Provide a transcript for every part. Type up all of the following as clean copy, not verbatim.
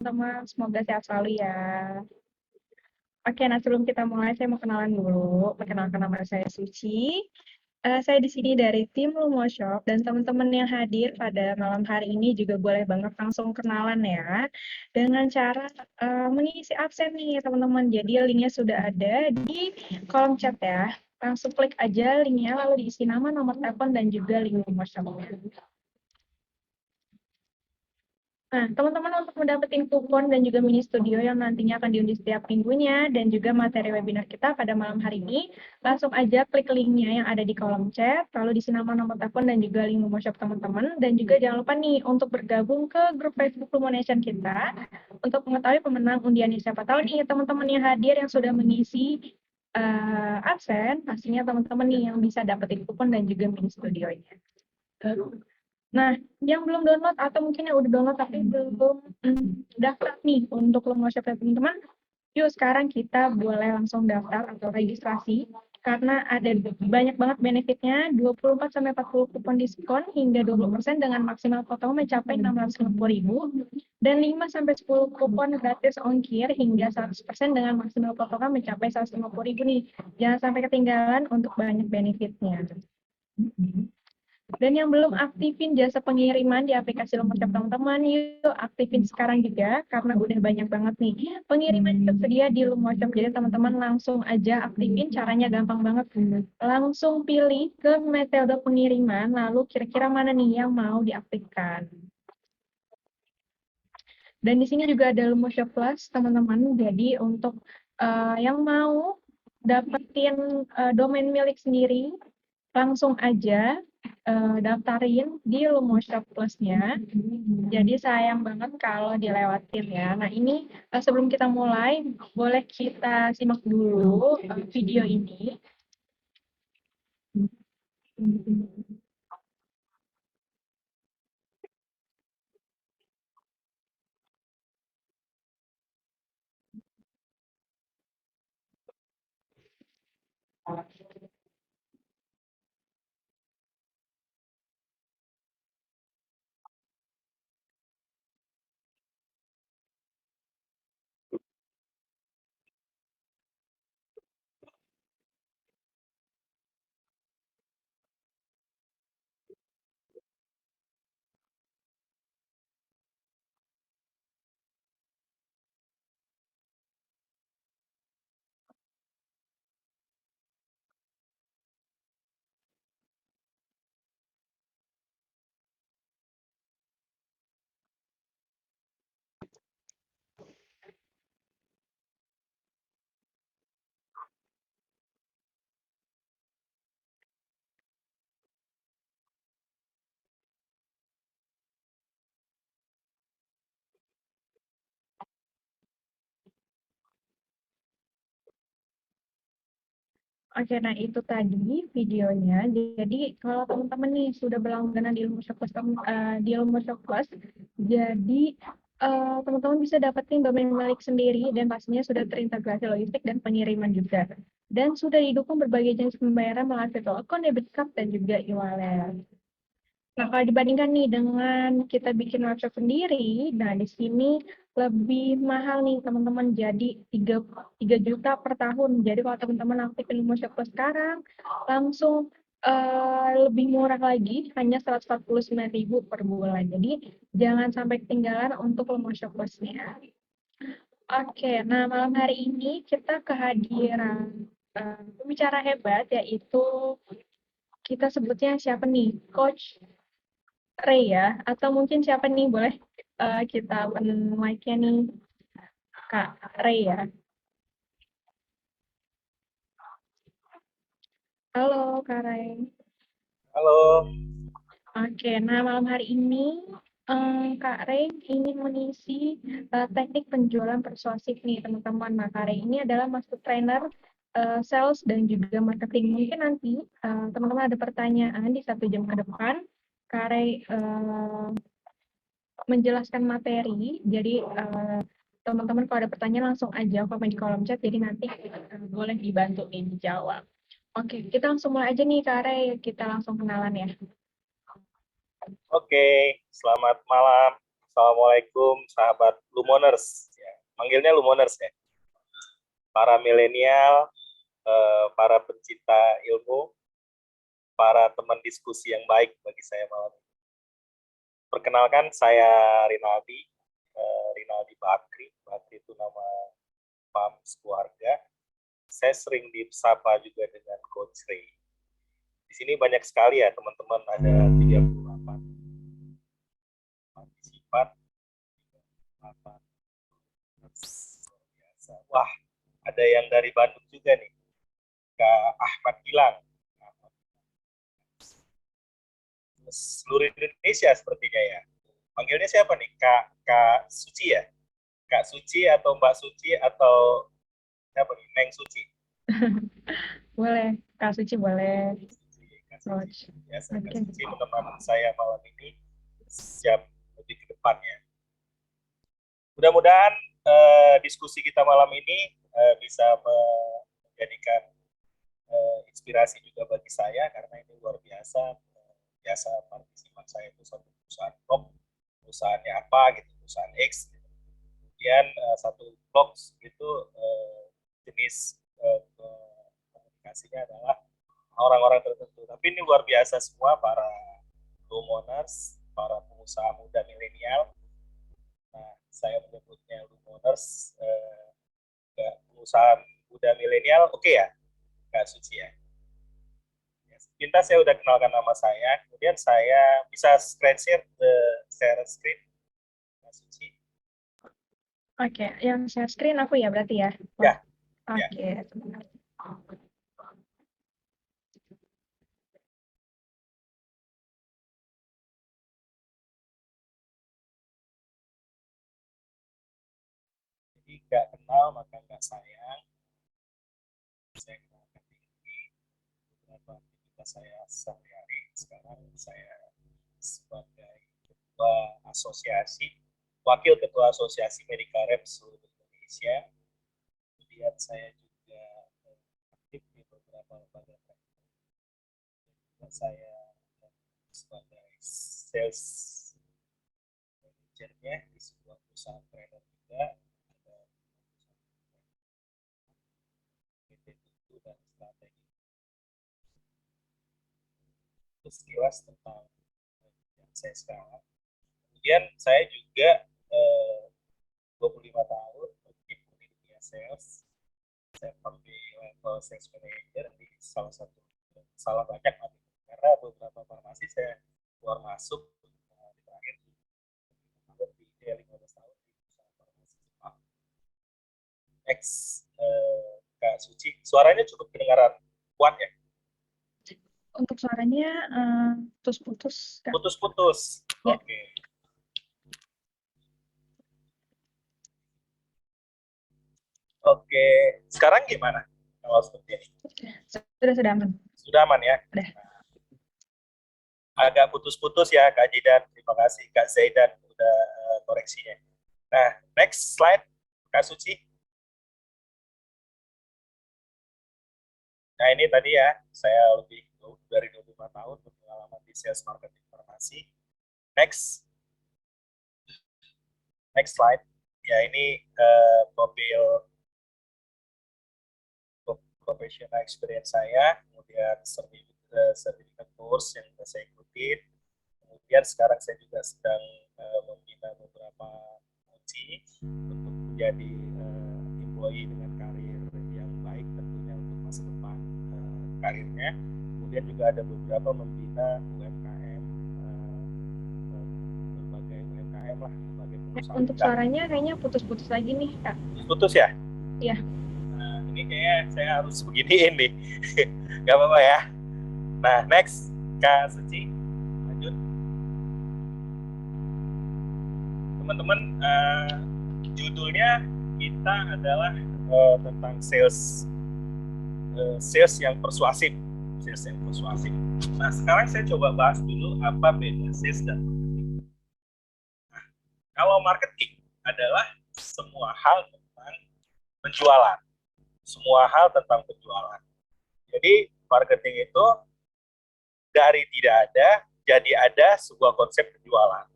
teman-teman. Semoga sehat selalu ya. Oke, nah sebelum kita mulai, saya mau kenalan dulu. Perkenalkan nama saya Suci. Saya di sini dari tim Lumo Shop dan teman-teman yang hadir pada malam hari ini juga boleh banget langsung kenalan ya dengan cara mengisi absen nih teman-teman. Jadi linknya sudah ada di kolom chat ya. Langsung klik aja linknya lalu diisi nama, nomor telepon dan juga link Lumo Shop-nya. Nah, teman-teman untuk mendapatkan kupon dan juga mini studio yang nantinya akan diundi setiap minggunya dan juga materi webinar kita pada malam hari ini, langsung aja klik linknya yang ada di kolom chat, lalu diisi nama, nomor telepon, dan juga link Lumo Shop teman-teman. Dan juga jangan lupa nih untuk bergabung ke grup Facebook Lumo Nation kita untuk mengetahui pemenang undiannya. Siapa tahu nih teman-teman yang hadir yang sudah mengisi absen, pastinya teman-teman nih yang bisa dapetin kupon dan juga mini studionya. Nah, yang belum download atau mungkin yang udah download tapi belum daftar nih untuk Lumo Shop teman-teman, yuk sekarang kita boleh langsung daftar atau registrasi karena ada banyak banget benefitnya, 24-40 kupon diskon hingga 20% dengan maksimal potongan mencapai 650.000 dan 5-10 kupon gratis ongkir hingga 100% dengan maksimal potongan mencapai 150.000 nih. Jangan sampai ketinggalan untuk banyak benefitnya. Dan yang belum aktifin jasa pengiriman di aplikasi Lumo Shop teman-teman, yuk aktifin sekarang juga karena udah banyak banget nih pengiriman yang tersedia di Lumo Shop. Jadi teman-teman langsung aja aktifin, caranya gampang banget. Langsung pilih ke metode pengiriman, lalu kira-kira mana nih yang mau diaktifkan. Dan di sini juga ada Lumo Shop Plus teman-teman. Jadi untuk yang mau dapetin domain milik sendiri, langsung aja daftarin di Lumo Shop Plus-nya. Jadi sayang banget kalau dilewatin ya. Nah ini sebelum kita mulai, boleh kita simak dulu video ini. Oke, nah itu tadi videonya. Jadi kalau teman-teman nih sudah berlangganan di Lumo Shop Plus, jadi teman-teman bisa dapetin domain milik sendiri dan pastinya sudah terintegrasi logistik dan pengiriman juga. Dan sudah didukung berbagai jenis pembayaran melalui virtual account, debit card, dan juga e-wallet. Nah, kalau dibandingkan nih dengan kita bikin webshop sendiri, nah di sini lebih mahal nih teman-teman, jadi 3 juta per tahun. Jadi kalau teman-teman aktifin Lumo Shop Plus sekarang, langsung lebih murah lagi, hanya 149.000 per bulan. Jadi jangan sampai ketinggalan untuk Lumo Shop Plus-nya. Oke, nah malam hari ini kita kehadiran pembicara hebat, yaitu kita sebutnya siapa nih? Coach Ray ya, atau mungkin siapa nih, boleh kita open mic-nya nih, Kak Ray ya. Halo Kak Ray. Halo. Oke, nah malam hari ini Kak Ray ingin mengisi teknik penjualan persuasif nih teman-teman. Nah Kak Ray ini adalah master trainer sales dan juga marketing. Mungkin nanti teman-teman ada pertanyaan di 1 jam ke depan, Kak Ray menjelaskan materi. Jadi teman-teman kalau ada pertanyaan langsung aja komen di kolom chat. Jadi nanti boleh dibantu nih dijawab. Oke, kita langsung mulai aja nih Kak Ray. Kita langsung kenalan ya. Oke, selamat malam Assalamualaikum sahabat Lumoners. Ya, manggilnya Lumoners ya. Para milenial, para pencinta ilmu, para teman diskusi yang baik bagi saya malam ini. Perkenalkan, saya Rinaldi, Rinaldi Bakri. Bakri itu nama pams keluarga. Saya sering disapa juga dengan Coach Ray. Di sini banyak sekali ya teman-teman, ada 38 partisipan. Wah, ada yang dari Bandung juga nih, Kak Ahmad Gilang. Seluruh Indonesia sepertinya ya. Panggilnya siapa nih? Kak Suci ya? Kak Suci atau Mbak Suci atau siapa nih? Neng Suci? Boleh, Kak Suci boleh. Kak Suci. Biasa, Kak Oke. Suci menemani saya malam ini sejam lebih ke depannya. Mudah-mudahan diskusi kita malam ini bisa menjadikan inspirasi juga bagi saya, karena ini luar biasa. Biasa partisipan saya itu satu perusahaan blog, perusahaannya apa gitu, perusahaan X gitu. Kemudian satu blog itu jenis komunikasinya adalah orang-orang tertentu, tapi ini luar biasa semua, para homeowners, para pengusaha muda milenial. Nah, saya menyebutnya Lumoners, pengusaha muda milenial, oke ya, Kak Suci ya. Pintas saya udah kenalkan nama saya, kemudian saya bisa share screen, Kak Suci. Oke, yang share screen aku ya berarti ya? Ya, Oke, sebentar. jadi nggak kenal maka nggak sayang. Saya kenalkan diri, beberapa aktivitas saya sehari-hari. Sekarang saya sebagai ketua asosiasi, wakil ketua asosiasi Medica Rep seluruh Indonesia. Kemudian saya juga aktif di beberapa lembaga dan saya sebagai sales manajernya di sebuah perusahaan trainer juga, ada PT Tutu dan strategi. Itu sekilas tentang yang saya sekarang. Kemudian saya juga 25 tahun mengikuti dunia sales. Saya ambil level sales manager di salah banyak karena beberapa farmasi saya keluar masuk di terakhir di 15 tahun di perusahaan farmasi Jepang. X Kak Suci, suaranya cukup kedengaran kuat ya? Untuk suaranya putus-putus, Kak. Putus-putus. Ya. Oke. Oke, sekarang gimana kalau seperti ini? Sudah aman. Sudah aman ya? Udah. Agak putus-putus ya Kak Jidan. Terima kasih Kak Zaidan udah koreksinya. Nah, next slide Kak Suci. Nah, ini tadi ya, saya lebih dari 25 tahun berpengalaman di sales marketing farmasi. Next slide. Ya, ini professional experience saya, kemudian sertifikat course yang saya ikutin. Kemudian sekarang saya juga sedang membina beberapa coaching untuk menjadi employee dengan karir yang baik tentunya untuk masa depan karirnya. Kemudian juga ada beberapa membina UMKM, berbagai UMKM lah, berbagai perusahaan. Untuk suaranya kayaknya putus-putus lagi nih, Kak. Putus ya? Iya. Nah, ini kayaknya saya harus beginiin nih. Gak apa-apa ya. Nah, next, Kak Suci, lanjut. Teman-teman, judulnya kita adalah tentang sales yang persuasif. Nah, sekarang saya coba bahas dulu apa beda sales dan marketing. Nah, kalau marketing adalah semua hal tentang penjualan. Jadi, marketing itu dari tidak ada jadi ada sebuah konsep penjualan.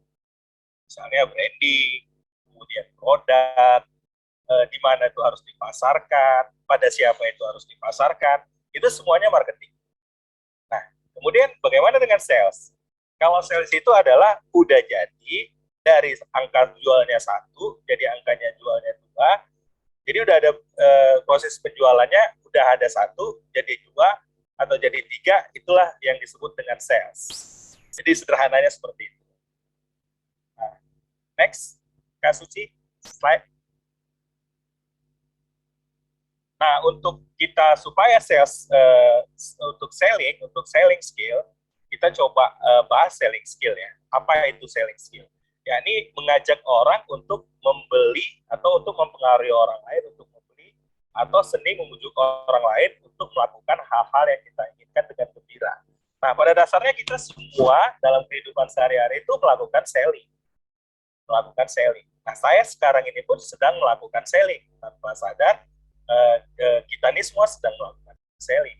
Misalnya branding, kemudian produk, di mana itu harus dipasarkan, pada siapa itu harus dipasarkan, itu semuanya marketing. Nah, kemudian bagaimana dengan sales? Kalau sales itu adalah udah jadi dari angka jualnya 1, jadi angkanya jualnya 2, jadi udah ada proses penjualannya udah ada 1, jadi 2 atau jadi 3, itulah yang disebut dengan sales. Jadi sederhananya seperti itu. Nah, next, Kak Suci, slide. Nah, untuk kita supaya sales untuk selling skill, kita coba bahas selling skill ya. Apa itu selling skill? Ya, ini mengajak orang untuk membeli atau untuk mempengaruhi orang lain untuk membeli, atau seni membujuk orang lain untuk melakukan hal-hal yang kita inginkan dengan gembira. Nah, pada dasarnya kita semua dalam kehidupan sehari-hari itu melakukan selling. Nah, saya sekarang ini pun sedang melakukan selling tanpa sadar. Kita ini semua sedang melakukan selling.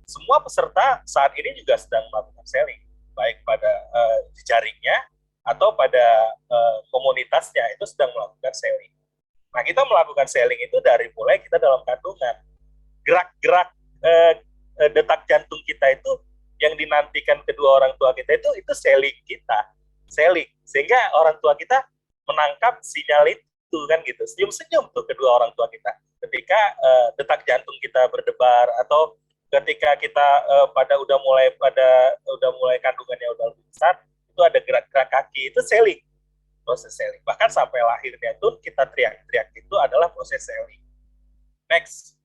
Semua peserta saat ini juga sedang melakukan selling, baik pada jejaringnya atau pada komunitasnya itu sedang melakukan selling. Nah, kita melakukan selling itu dari mulai kita dalam kandungan. Gerak-gerak detak jantung kita itu yang dinantikan kedua orang tua kita itu selling kita. Selling. Sehingga orang tua kita menangkap sinyal itu kan gitu. Senyum-senyum tuh kedua orang tua kita ketika detak jantung kita berdebar, atau ketika kita udah mulai kandungannya udah lebih besar, itu ada gerak-gerak kaki, itu selling, proses selling. Bahkan sampai lahirnya itu kita teriak-teriak, itu adalah proses selling. Next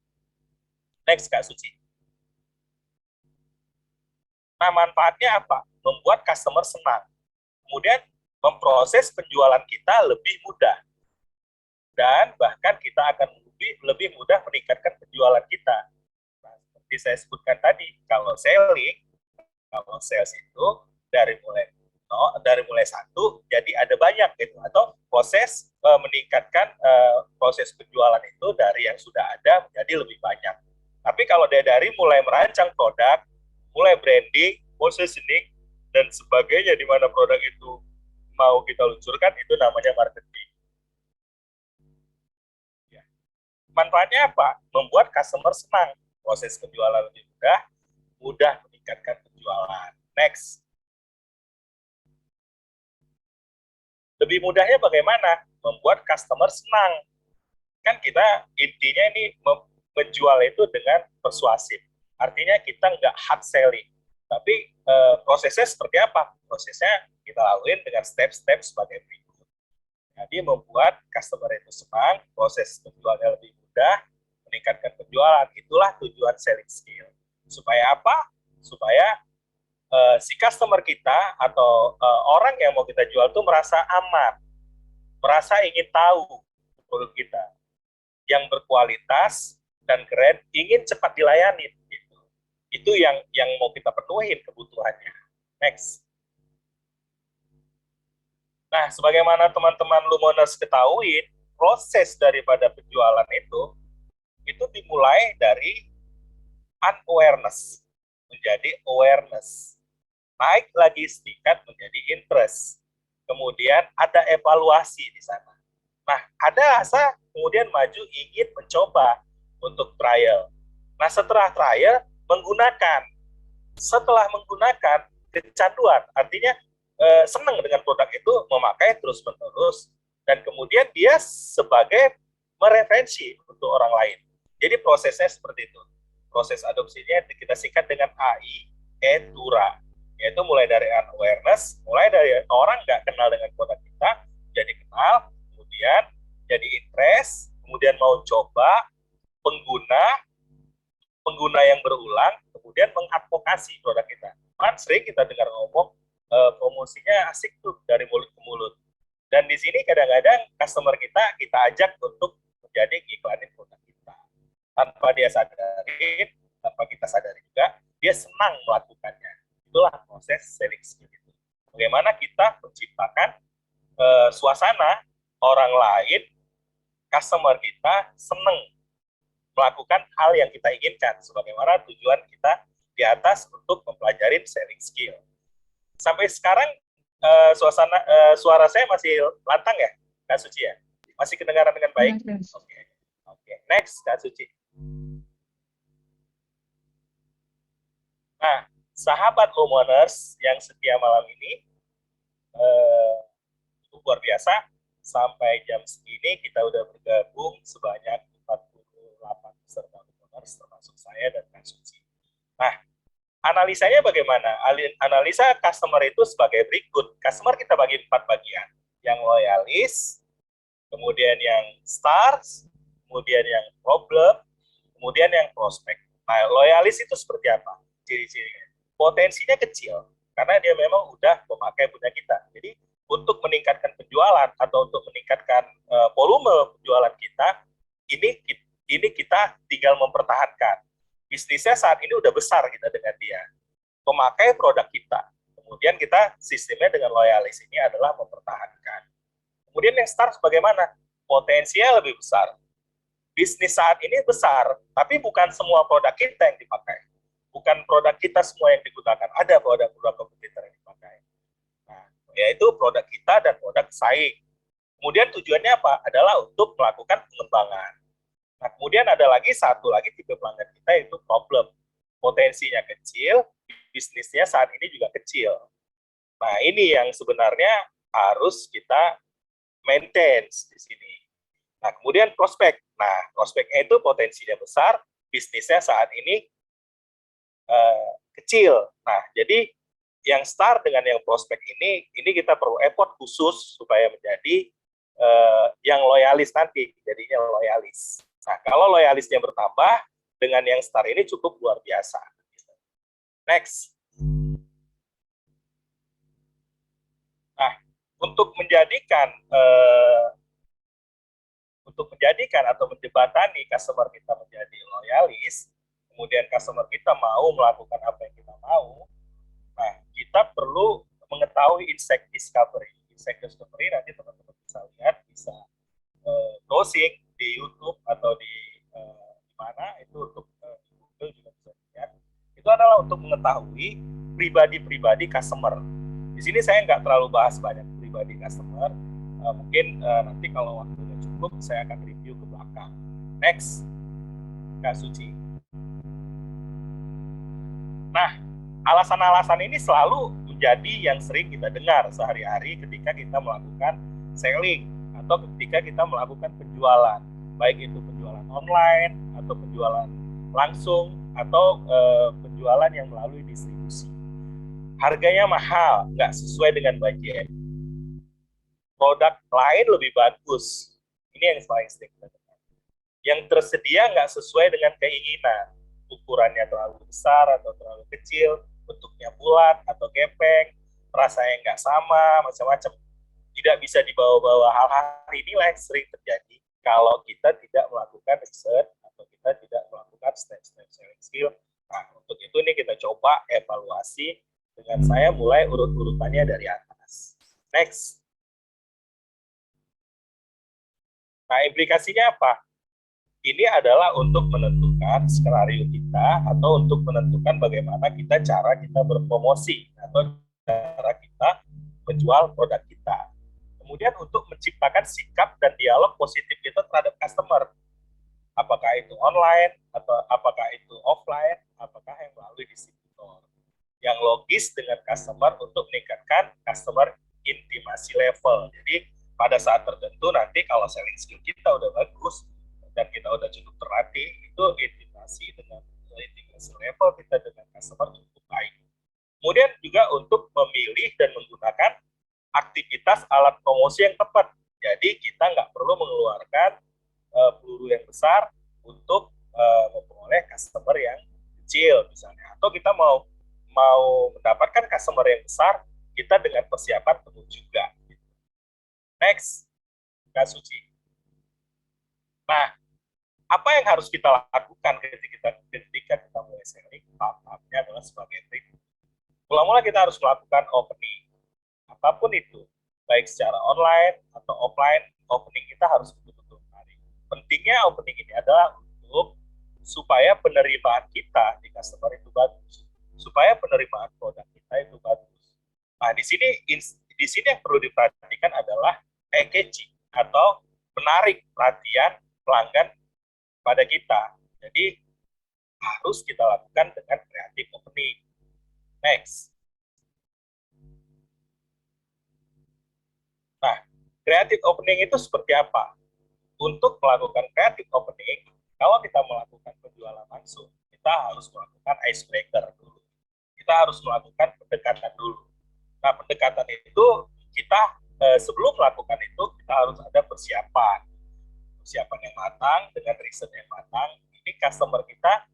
Kak Suci. Nah, manfaatnya apa? Membuat customer senang, kemudian memproses penjualan kita lebih mudah, dan bahkan kita akan lebih mudah meningkatkan penjualan kita. Nah, seperti saya sebutkan tadi, kalau sales itu dari mulai 1 jadi ada banyak gitu, atau proses meningkatkan proses penjualan itu dari yang sudah ada menjadi lebih banyak. Tapi kalau dari mulai merancang produk, mulai branding, positioning, dan sebagainya, di mana produk itu mau kita luncurkan, itu namanya marketing. Manfaatnya apa? Membuat customer senang, proses penjualan lebih mudah meningkatkan penjualan. Next. Lebih mudahnya bagaimana? Membuat customer senang. Kan kita intinya ini menjual itu dengan persuasif. Artinya kita nggak hard selling. Tapi prosesnya seperti apa? Prosesnya kita lakuin dengan step-step sebagai berikut. Jadi membuat customer itu senang, proses penjualannya lebih mudah, meningkatkan penjualan. Itulah tujuan selling skill. Supaya apa? Supaya si customer kita atau orang yang mau kita jual tuh merasa aman, merasa ingin tahu produk kita yang berkualitas dan keren, ingin cepat dilayani. Gitu. Itu yang mau kita penuhin kebutuhannya. Next. Nah, sebagaimana teman-teman Lumoners ketahui, proses daripada penjualan itu dimulai dari unawareness menjadi awareness. Naik lagi setingkat menjadi interest. Kemudian ada evaluasi di sana. Nah, ada asa kemudian maju ingin mencoba untuk trial. Nah, setelah trial, menggunakan. Setelah menggunakan, kecanduan. Artinya senang dengan produk itu, memakai terus-menerus, dan kemudian dia sebagai mereferensi untuk orang lain. Jadi prosesnya seperti itu. Proses adopsinya kita singkat dengan AI, ETURA, yaitu mulai dari awareness, mulai dari orang nggak kenal dengan produk kita, jadi kenal, kemudian jadi interest, kemudian mau coba, pengguna yang berulang, kemudian mengadvokasi produk kita. Kan sering kita dengar ngomong, promosinya asik tuh dari mulut ke mulut. Dan di sini kadang-kadang customer kita ajak untuk menjadi iklanin produk kita. Tanpa dia sadari, tanpa kita sadari juga, dia senang melakukannya. Itulah proses selling skill itu. Bagaimana kita menciptakan suasana orang lain, customer kita senang melakukan hal yang kita inginkan, sebagaimana tujuan kita di atas untuk mempelajari selling skill. Sampai sekarang suara saya masih lantang ya, Kak Suci ya? Masih kedengaran dengan baik? Yes. Oke. Oke. Next, Kak Suci. Nah, sahabat homeowners yang setia malam ini, luar biasa. Sampai jam segini kita udah bergabung sebanyak 48 peserta homeowners, termasuk saya dan Kak Suci. Nah, analisanya bagaimana? Analisa customer itu sebagai berikut. Customer kita bagi 4 bagian. Yang loyalis, kemudian yang stars, kemudian yang problem, kemudian yang prospek. Nah, loyalis itu seperti apa? Ciri-cirinya. Potensinya kecil, karena dia memang udah memakai punya kita. Jadi, untuk meningkatkan penjualan atau untuk meningkatkan volume penjualan kita, ini kita tinggal mempertahankan. Bisnisnya saat ini udah besar kita dengan dia. Memakai produk kita. Kemudian kita sistemnya dengan loyalis ini adalah mempertahankan. Kemudian yang start bagaimana? Potensinya lebih besar. Bisnis saat ini besar, tapi bukan semua produk kita yang dipakai. Bukan produk kita semua yang digunakan. Ada produk-produk kompetitor yang dipakai. Nah, yaitu produk kita dan produk saing. Kemudian tujuannya apa? Adalah untuk melakukan pengembangan. Nah, kemudian ada lagi satu lagi tipe pelanggan kita yaitu problem. Potensinya kecil, bisnisnya saat ini juga kecil. Nah, ini yang sebenarnya harus kita maintain di sini. Nah, kemudian prospek. Nah, prospeknya itu potensinya besar, bisnisnya saat ini kecil. Nah, jadi yang start dengan yang prospek ini kita perlu effort khusus supaya menjadi yang loyalis nanti, jadinya loyalis. Nah, kalau loyalisnya bertambah, dengan yang start ini cukup luar biasa. Next. Nah, untuk menjadikan atau menjembatani customer kita menjadi loyalis, kemudian customer kita mau melakukan apa yang kita mau, nah kita perlu mengetahui insight discovery. Insight discovery nanti teman-teman bisa lihat, bisa browsing di YouTube atau di mana itu untuk di Google juga bisa lihat. Itu adalah untuk mengetahui pribadi-pribadi customer. Di sini saya nggak terlalu bahas banyak pribadi customer. Mungkin nanti kalau waktunya cukup, saya akan review ke belakang. Next, Kak Suci. Nah, alasan-alasan ini selalu menjadi yang sering kita dengar sehari-hari ketika kita melakukan selling atau ketika kita melakukan penjualan, baik itu penjualan online atau penjualan langsung atau penjualan yang melalui distribusi. Harganya mahal, nggak sesuai dengan budget. Produk lain lebih bagus. Ini yang paling sering kita dengar. Yang tersedia nggak sesuai dengan keinginan. Ukurannya terlalu besar atau terlalu kecil, bentuknya bulat atau gepeng, rasanya nggak sama, macam-macam. Tidak bisa dibawa-bawa. Hal-hal inilah yang sering terjadi kalau kita tidak melakukan riset atau kita tidak melakukan step-step selling skill. Nah, untuk itu ini kita coba evaluasi dengan saya mulai urut-urutannya dari atas. Next. Nah, implikasinya apa? Ini adalah untuk menentukan skenario kita atau untuk menentukan bagaimana cara kita berpromosi atau cara kita menjual produk kita. Kemudian untuk menciptakan sikap dan dialog positif kita terhadap customer. Apakah itu online atau apakah itu offline, apakah yang melalui distributor. Yang logis dengan customer untuk meningkatkan customer intimasi level. Jadi pada saat tertentu nanti kalau selling skill kita udah bagus dan kita udah cukup terlatih, itu intimasi level kita dengan customer cukup baik. Kemudian juga untuk memilih dan menggunakan aktivitas alat promosi yang tepat. Jadi kita nggak perlu mengeluarkan peluru yang besar untuk memperoleh customer yang kecil misalnya. Atau kita mau mendapatkan customer yang besar, kita dengan persiapan penuh juga. Next, Kak Suci. Nah, apa yang harus kita lakukan ketika kita mulai selling? Tahap-tahapnya adalah sebagai berikut. Mula-mula kita harus melakukan opening. Apapun itu, baik secara online atau offline, opening kita harus betul-betul menarik. Pentingnya opening ini adalah untuk supaya penerimaan kita di customer itu bagus, supaya penerimaan produk kita itu bagus. Nah, di di sini yang perlu diperhatikan adalah engaging atau menarik perhatian pelanggan pada kita. Jadi harus kita lakukan dengan creative opening. Next. Nah, creative opening itu seperti apa? Untuk melakukan creative opening, kalau kita melakukan penjualan langsung, kita harus melakukan icebreaker dulu. Kita harus melakukan pendekatan dulu. Nah, pendekatan itu kita sebelum melakukan itu kita harus ada persiapan yang matang dengan riset yang matang. Ini customer kita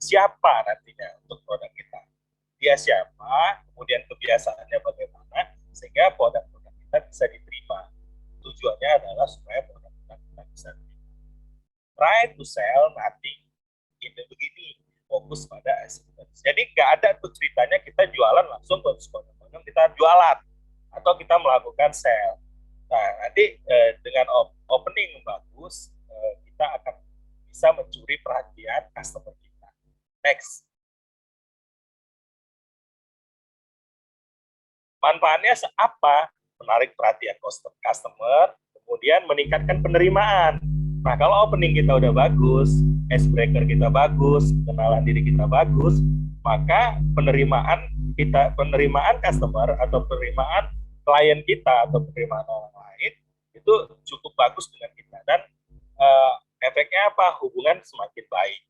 siapa nantinya untuk produk kita, dia siapa, kemudian kebiasaannya bagaimana, sehingga produk-produk kita bisa diterima. Tujuannya adalah supaya produk-produk kita bisa diterima. Try to sell nothing in the begini, fokus pada acceptance. Jadi nggak ada tuh ceritanya kita jualan langsung kita jualan atau kita melakukan sell. Nah, nanti dengan opening bagus, kita akan bisa mencuri perhatian customer kita. Next. Manfaatnya apa? Menarik perhatian customer, kemudian meningkatkan penerimaan. Nah, kalau opening kita udah bagus, icebreaker kita bagus, kenalan diri kita bagus, maka penerimaan customer atau penerimaan klien kita atau penerimaan orang lain itu cukup bagus dengan kita, dan efeknya apa? Hubungan semakin baik.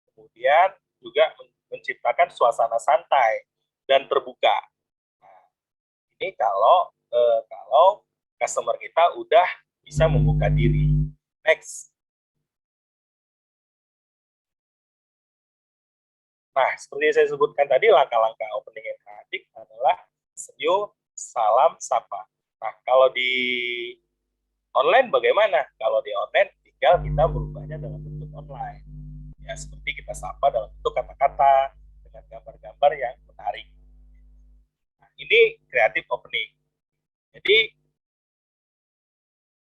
Kemudian juga menciptakan suasana santai dan terbuka. Nah, ini kalau customer kita udah bisa membuka diri. Next. Nah, seperti yang saya sebutkan tadi, langkah-langkah opening yang kreatif adalah senyum, salam, sapa. Nah, kalau di online bagaimana? Kalau di online, tinggal kita berubahnya dalam bentuk online. Ya, seperti kita sapa dalam bentuk kata-kata, dengan gambar-gambar yang menarik. Nah, ini creative opening. Jadi,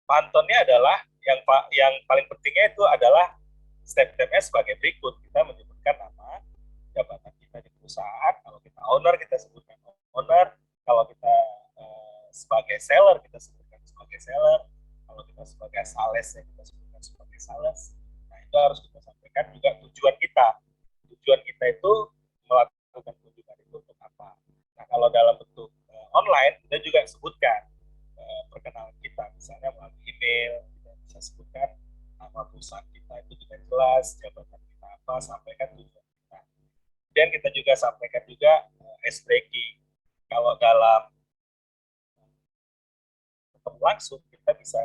pantonnya adalah, yang paling pentingnya itu adalah step-stepnya sebagai berikut. Kita menyebutkan nama, jabatan kita di perusahaan. Kalau kita owner, kita sebutkan owner. Kalau kita sebagai seller, kita sebutkan sebagai seller. Kalau kita sebagai sales, ya kita sebutkan sebagai sales. Nah, itu harus kita sampaikan juga tujuan kita. Tujuan kita itu melakukan kunjungan itu untuk apa. Nah, kalau dalam bentuk online, kita juga sebutkan perkenalan kita. Misalnya melalui email, kita bisa sebutkan nama perusahaan kita itu juga jelas, jabatan kita apa, sampaikan tujuan kita. Dan kita juga sampaikan juga ice breaking. Kalau dalam ketemu langsung, kita bisa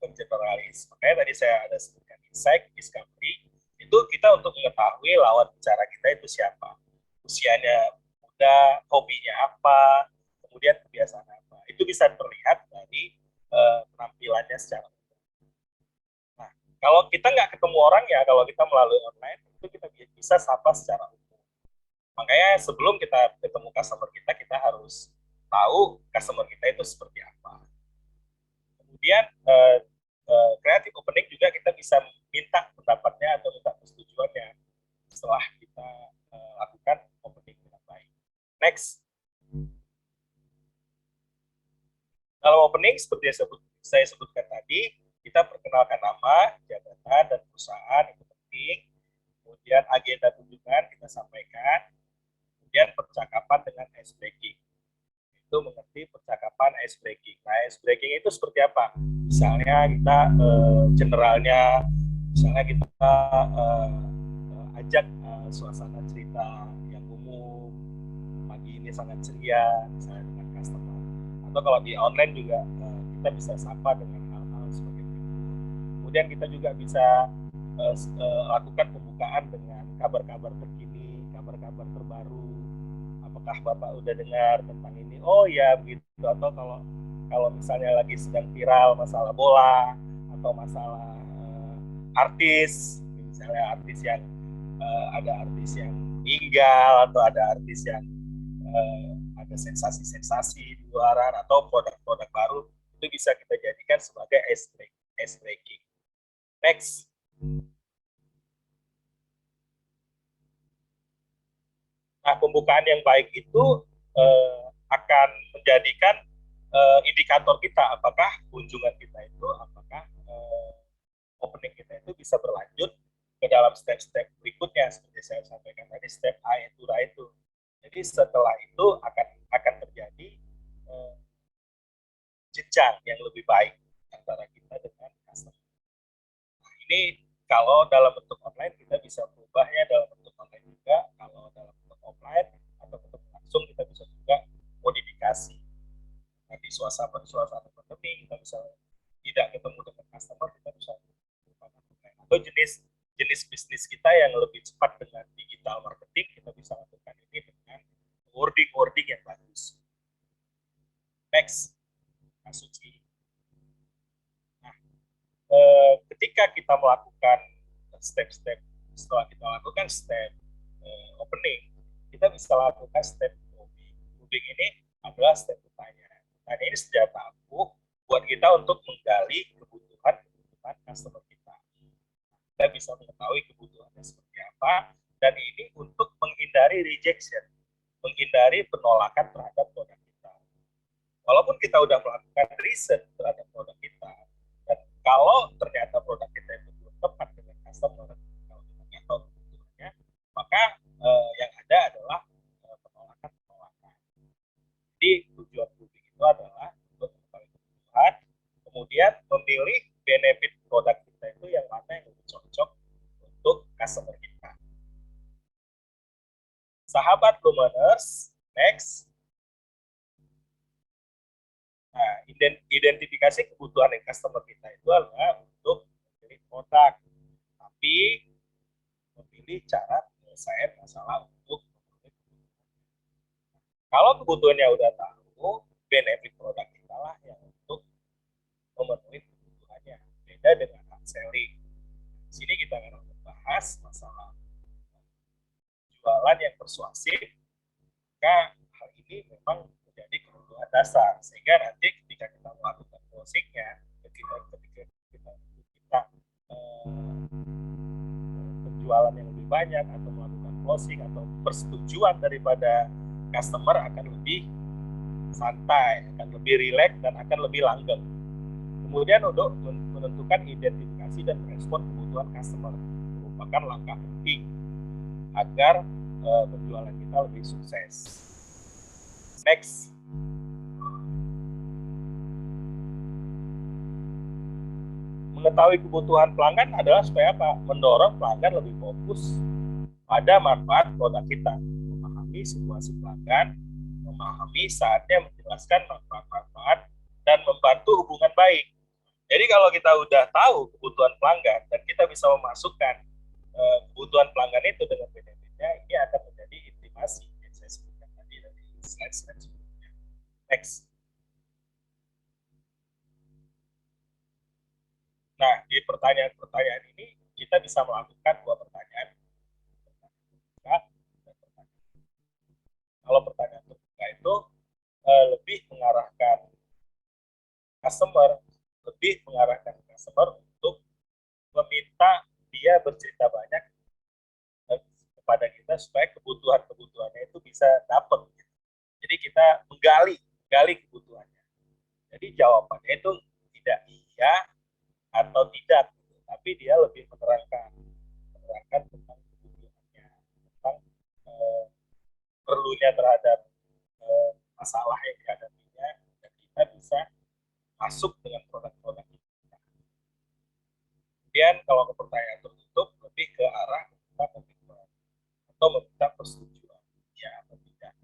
mengeneralis. Makanya tadi saya ada sebutkan insight, discovery, itu kita untuk mengetahui lawan bicara kita itu siapa. Usianya muda, hobinya apa, kemudian kebiasaan apa. Itu bisa terlihat dari penampilannya secara umum. Nah, kalau kita nggak ketemu orang ya, kalau kita melalui online, itu kita bisa sapa secara umum. Makanya sebelum kita ketemu customer kita harus tahu customer kita itu seperti apa. Kemudian creative opening juga kita bisa minta pendapatnya atau minta persetujuannya setelah kita lakukan opening dengan baik. Next. Dalam opening seperti yang saya sebutkan tadi, kita perkenalkan nama, jabatan, dan perusahaan itu penting. Kemudian agenda kunjungan kita sampaikan. Kemudian percakapan dengan ice breaking. Itu mengerti percakapan ice breaking. Nah, ice breaking itu seperti apa? Misalnya kita generalnya, misalnya kita ajak suasana cerita yang umum, pagi ini sangat ceria, misalnya dengan customer. Atau kalau di online juga kita bisa sapa dengan hal-hal seperti itu. Kemudian kita juga bisa lakukan pembukaan dengan kabar-kabar terkini, kabar-kabar terbaru. Apakah Bapak udah dengar tentang ini? Oh ya, begitu. Atau kalau misalnya lagi sedang viral masalah bola atau masalah artis, misalnya artis yang ada artis yang meninggal atau ada artis yang ada sensasi-sensasi di luaran atau produk-produk baru, itu bisa kita jadikan sebagai ice breaking. Next. Nah, pembukaan yang baik itu akan menjadikan indikator kita apakah kunjungan kita itu, apakah opening kita itu bisa berlanjut ke dalam step-step berikutnya seperti saya sampaikan tadi, step A itu itu. Jadi setelah itu akan terjadi jenjang yang lebih baik antara kita dengan customer. Nah, ini kalau dalam bentuk online kita bisa berubahnya dalam bentuk online juga, kalau dalam bentuk offline atau bentuk langsung kita bisa juga modifikasi. Nah, di suasana pandemi kita bisa tidak ketemu dengan customer, kita bisa atau jenis bisnis kita yang lebih cepat dengan digital marketing, kita bisa lakukan ini dengan wording yang bagus. Next, Kak Suci. Nah, ketika kita melakukan step-step, setelah kita lakukan step opening, kita bisa lakukan step probing. Probing ini adalah step bertanya. Nah, ini senjata ampuh buat kita untuk menggali kebutuhan customer kita. Kita bisa mengetahui kebutuhannya seperti apa, dan ini untuk menghindari rejection, menghindari penolakan terhadap produk kita. Walaupun kita sudah melakukan riset terhadap produk kita, dan kalau ternyata produk kita itu belum tepat dengan customer, kalau kita nggak tahu kebutuhannya, maka yang ada adalah penolakan. Jadi tujuan publik itu adalah untuk mengetahui kebutuhan, kemudian memilih benefit produk kita itu yang mana yang lebih cocok untuk customer kita. Sahabat Blumeners, next. Nah, identifikasi kebutuhan yang customer kita itu adalah untuk memilih produk, tapi memilih cara penyelesaian masalah untuk memenuhi kebutuhan. Kalau kebutuhannya udah tahu, benefit produk kita lah yang untuk memenuhi kebutuhannya. Beda dengan upselling. Di sini kita akan membahas masalah jualan yang persuasif, maka hal ini memang menjadi kebutuhan dasar, sehingga nanti ketika kita melakukan closingnya, ketika kita penjualan yang lebih banyak atau melakukan closing atau persetujuan daripada customer akan lebih santai, akan lebih rileks, dan akan lebih langgeng. Kemudian untuk menentukan identifikasi dan merespon kebutuhan customer merupakan langkah penting agar penjualan kita lebih sukses. Next. Mengetahui kebutuhan pelanggan adalah supaya apa? Mendorong pelanggan lebih fokus pada manfaat produk kita, memahami situasi pelanggan, memahami saatnya menjelaskan manfaat-manfaat, dan membantu hubungan baik. Jadi kalau kita udah tahu kebutuhan pelanggan dan kita bisa memasukkan kebutuhan pelanggan itu dengan benefitnya, ini akan menjadi intimasi yang saya sebutkan tadi dari slide sebelumnya. Next. Nah, di pertanyaan-pertanyaan ini kita bisa melakukan dua pertanyaan. Kalau pertanyaan terbuka itu lebih mengarahkan customer untuk meminta dia bercerita banyak kepada kita supaya kebutuhannya itu bisa dapat. Jadi kita menggali kebutuhannya. Jadi jawabannya itu tidak iya atau tidak, tapi dia lebih menerangkan tentang kebutuhannya, tentang perlunya terhadap masalah yang dihadapinya, dan kita bisa masuk dengan produk-produk kita. Kemudian kalau ke pertanyaan tertutup, lebih ke arah meminta komitmen atau meminta persetujuan, ya atau tidak.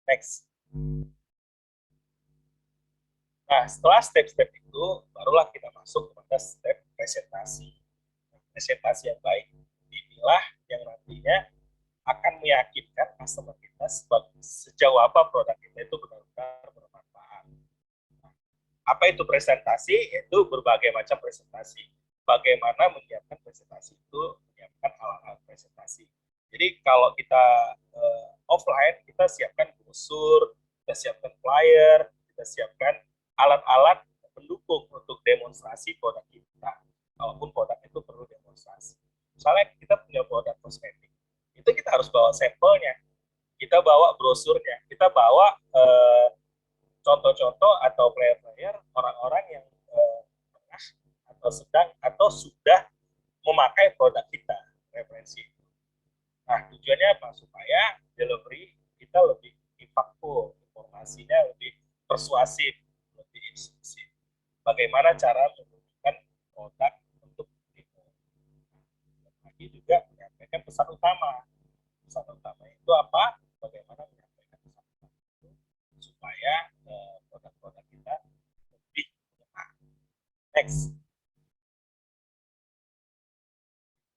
Next. Nah, setelah step-step itu, barulah kita masuk kepada step presentasi. Presentasi yang baik inilah yang nantinya akan meyakinkan customer kita sejauh apa produk kita itu benar-benar bermanfaat. Apa itu presentasi? Itu berbagai macam presentasi. Bagaimana menyiapkan presentasi itu, menyiapkan alat-alat presentasi. Jadi kalau kita offline, kita siapkan brosur, kita siapkan flyer, kita siapkan alat-alat pendukung untuk demonstrasi produk kita. Walaupun produk itu perlu demonstrasi. Misalnya kita punya produk kosmetik, itu kita harus bawa sampelnya, kita bawa brosurnya, kita bawa contoh-contoh atau player-player orang-orang yang pernah atau sedang atau sudah memakai produk kita, referensi. Nah, tujuannya apa? Supaya delivery kita lebih impactful, informasinya lebih persuasif, lebih instruktif. Bagaimana cara menunjukkan produk untuk itu. Lagi juga menyampaikan pesan utama. Pesan utama itu apa? Bagaimana menyampaikan pesan utama itu supaya produk-produk kita lebih menarik. Next.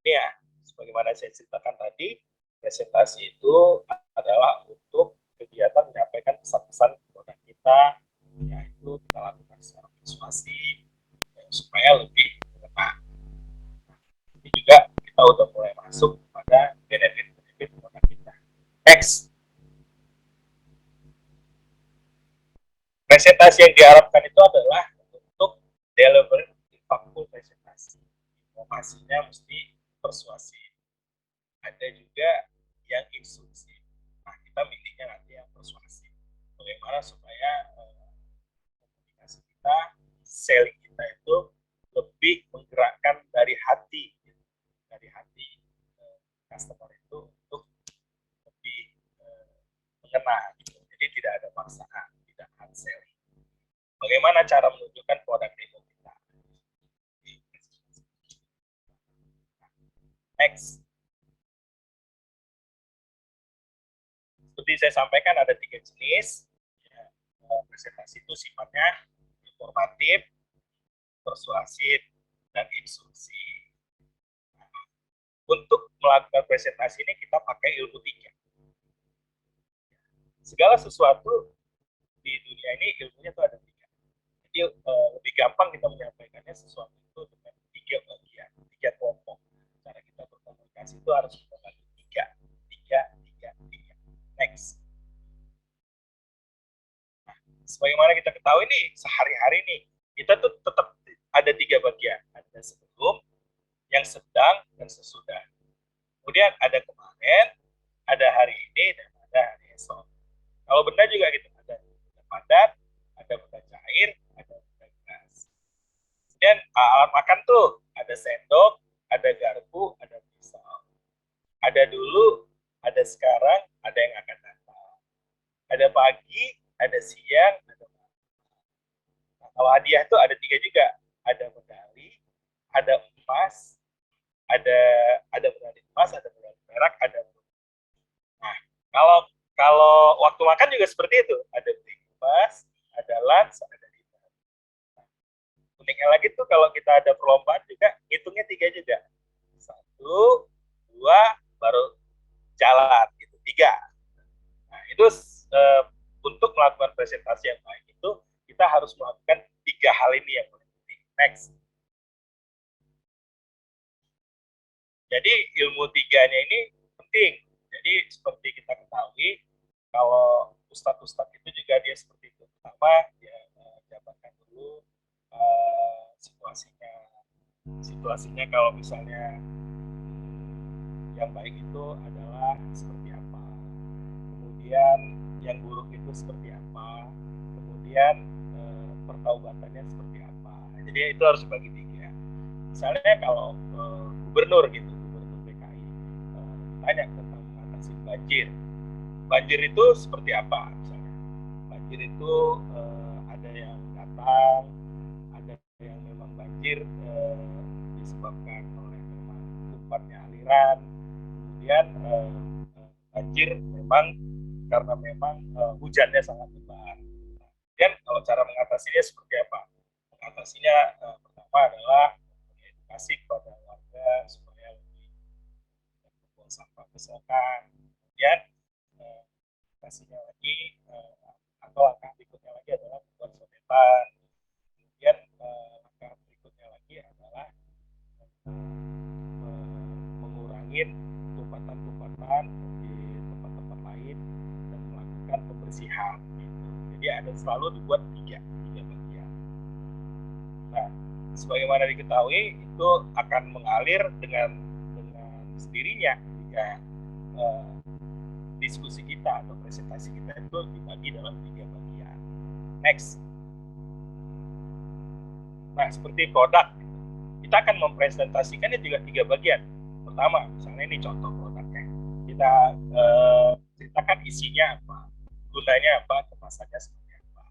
Ini ya, sebagaimana saya ceritakan tadi, presentasi itu adalah untuk kegiatan menyampaikan pesan-pesan produk kita, yaitu kita lakukan secara persuasif supaya lebih mengena. Ini juga kita udah mulai masuk pada benefit-benefit produk kita. Next. Presentasi yang diharapkan itu adalah untuk deliver impactful presentasi. Informasinya mesti persuasif. Ada juga yang instruksi. Nah, kita milihnya nanti yang persuasif. Bagaimana supaya komunikasi kita, selling kita itu lebih menggerakkan dari hati, dari hati customer itu untuk lebih mengena. Gitu. Jadi tidak ada paksaan, tidak hard selling. Bagaimana cara menunjukkan produk demo kita? Next. Seperti saya sampaikan ada 3 jenis. Ya, presentasi itu sifatnya informatif, persuasif, dan instruksi. Nah, untuk melakukan presentasi ini kita pakai ilmu 3. Segala sesuatu di dunia ini ilmunya itu ada 3. Jadi lebih gampang kita menyampaikannya sesuatu itu dengan 3 bagian, 3 kelompok. Cara kita berkomunikasi itu harus membagi 3. Next. Nah, sebagaimana kita ketahui nih, sehari-hari nih, kita tuh tetap ada 3 bagian. Ada sebelum, yang sedang, dan sesudah. Kemudian ada kemarin, ada hari ini, dan ada hari esok. Kalau benda juga gitu, ada benda padat, ada benda cair, ada benda gas. Kemudian alat makan tuh, ada sendok, ada garpu, ada pisau. Ada dulu, ada sekarang, ada yang akan datang. Ada pagi, ada siang, ada malam. Nah, kalau hadiah tuh ada 3 juga. Ada medali, ada emas, ada medali emas, ada medali perak, ada. Nah, kalau waktu makan juga seperti itu. Ada breakfast, ada lunch, ada dinner. Nah, uniknya lagi tuh kalau kita ada perlombaan juga hitungnya 3 juga. 1, 2, baru jalan gitu. 3. Nah, itu untuk melakukan presentasi yang baik itu kita harus melakukan 3 hal ini yang paling penting. Next. Jadi ilmu 3-nya ini penting. Jadi seperti kita ketahui, kalau ustadz-ustadz itu juga dia seperti itu. Pertama, dia jabarkan dulu situasinya. Situasinya kalau misalnya yang baik itu adalah seperti apa. Kemudian yang buruk itu seperti apa. Kemudian pertaubatannya seperti apa. Jadi itu harus dibagi 3. Misalnya kalau gubernur gitu, gubernur DKI tanya tentang mengatasi banjir. Banjir itu seperti apa misalnya? Banjir itu ada yang datang, ada yang memang banjir disebabkan oleh memang tumpahnya aliran. Kemudian banjir memang karena memang hujannya sangat lebat. Kemudian kalau cara mengatasinya seperti apa? Mengatasinya pertama adalah edukasi kepada warga supaya lebih membuang sampah berserakan. Kemudian edukasinya lagi atau langkah berikutnya lagi adalah membuat sodetan. Kemudian langkah berikutnya lagi adalah mengurangi tumpatan-tumpatan di tempat-tempat lain dan melakukan pembersihan. Gitu. Jadi ada selalu dibuat 3 bagian. Nah, sebagaimana diketahui itu akan mengalir dengan sendirinya jika diskusi kita atau presentasi kita itu dibagi dalam 3 bagian. Next. Nah, seperti produk, kita akan mempresentasikannya juga 3 bagian. Pertama, misalnya ini contoh produknya. Kita ceritakan isinya apa, gunanya apa, kemasannya seperti apa.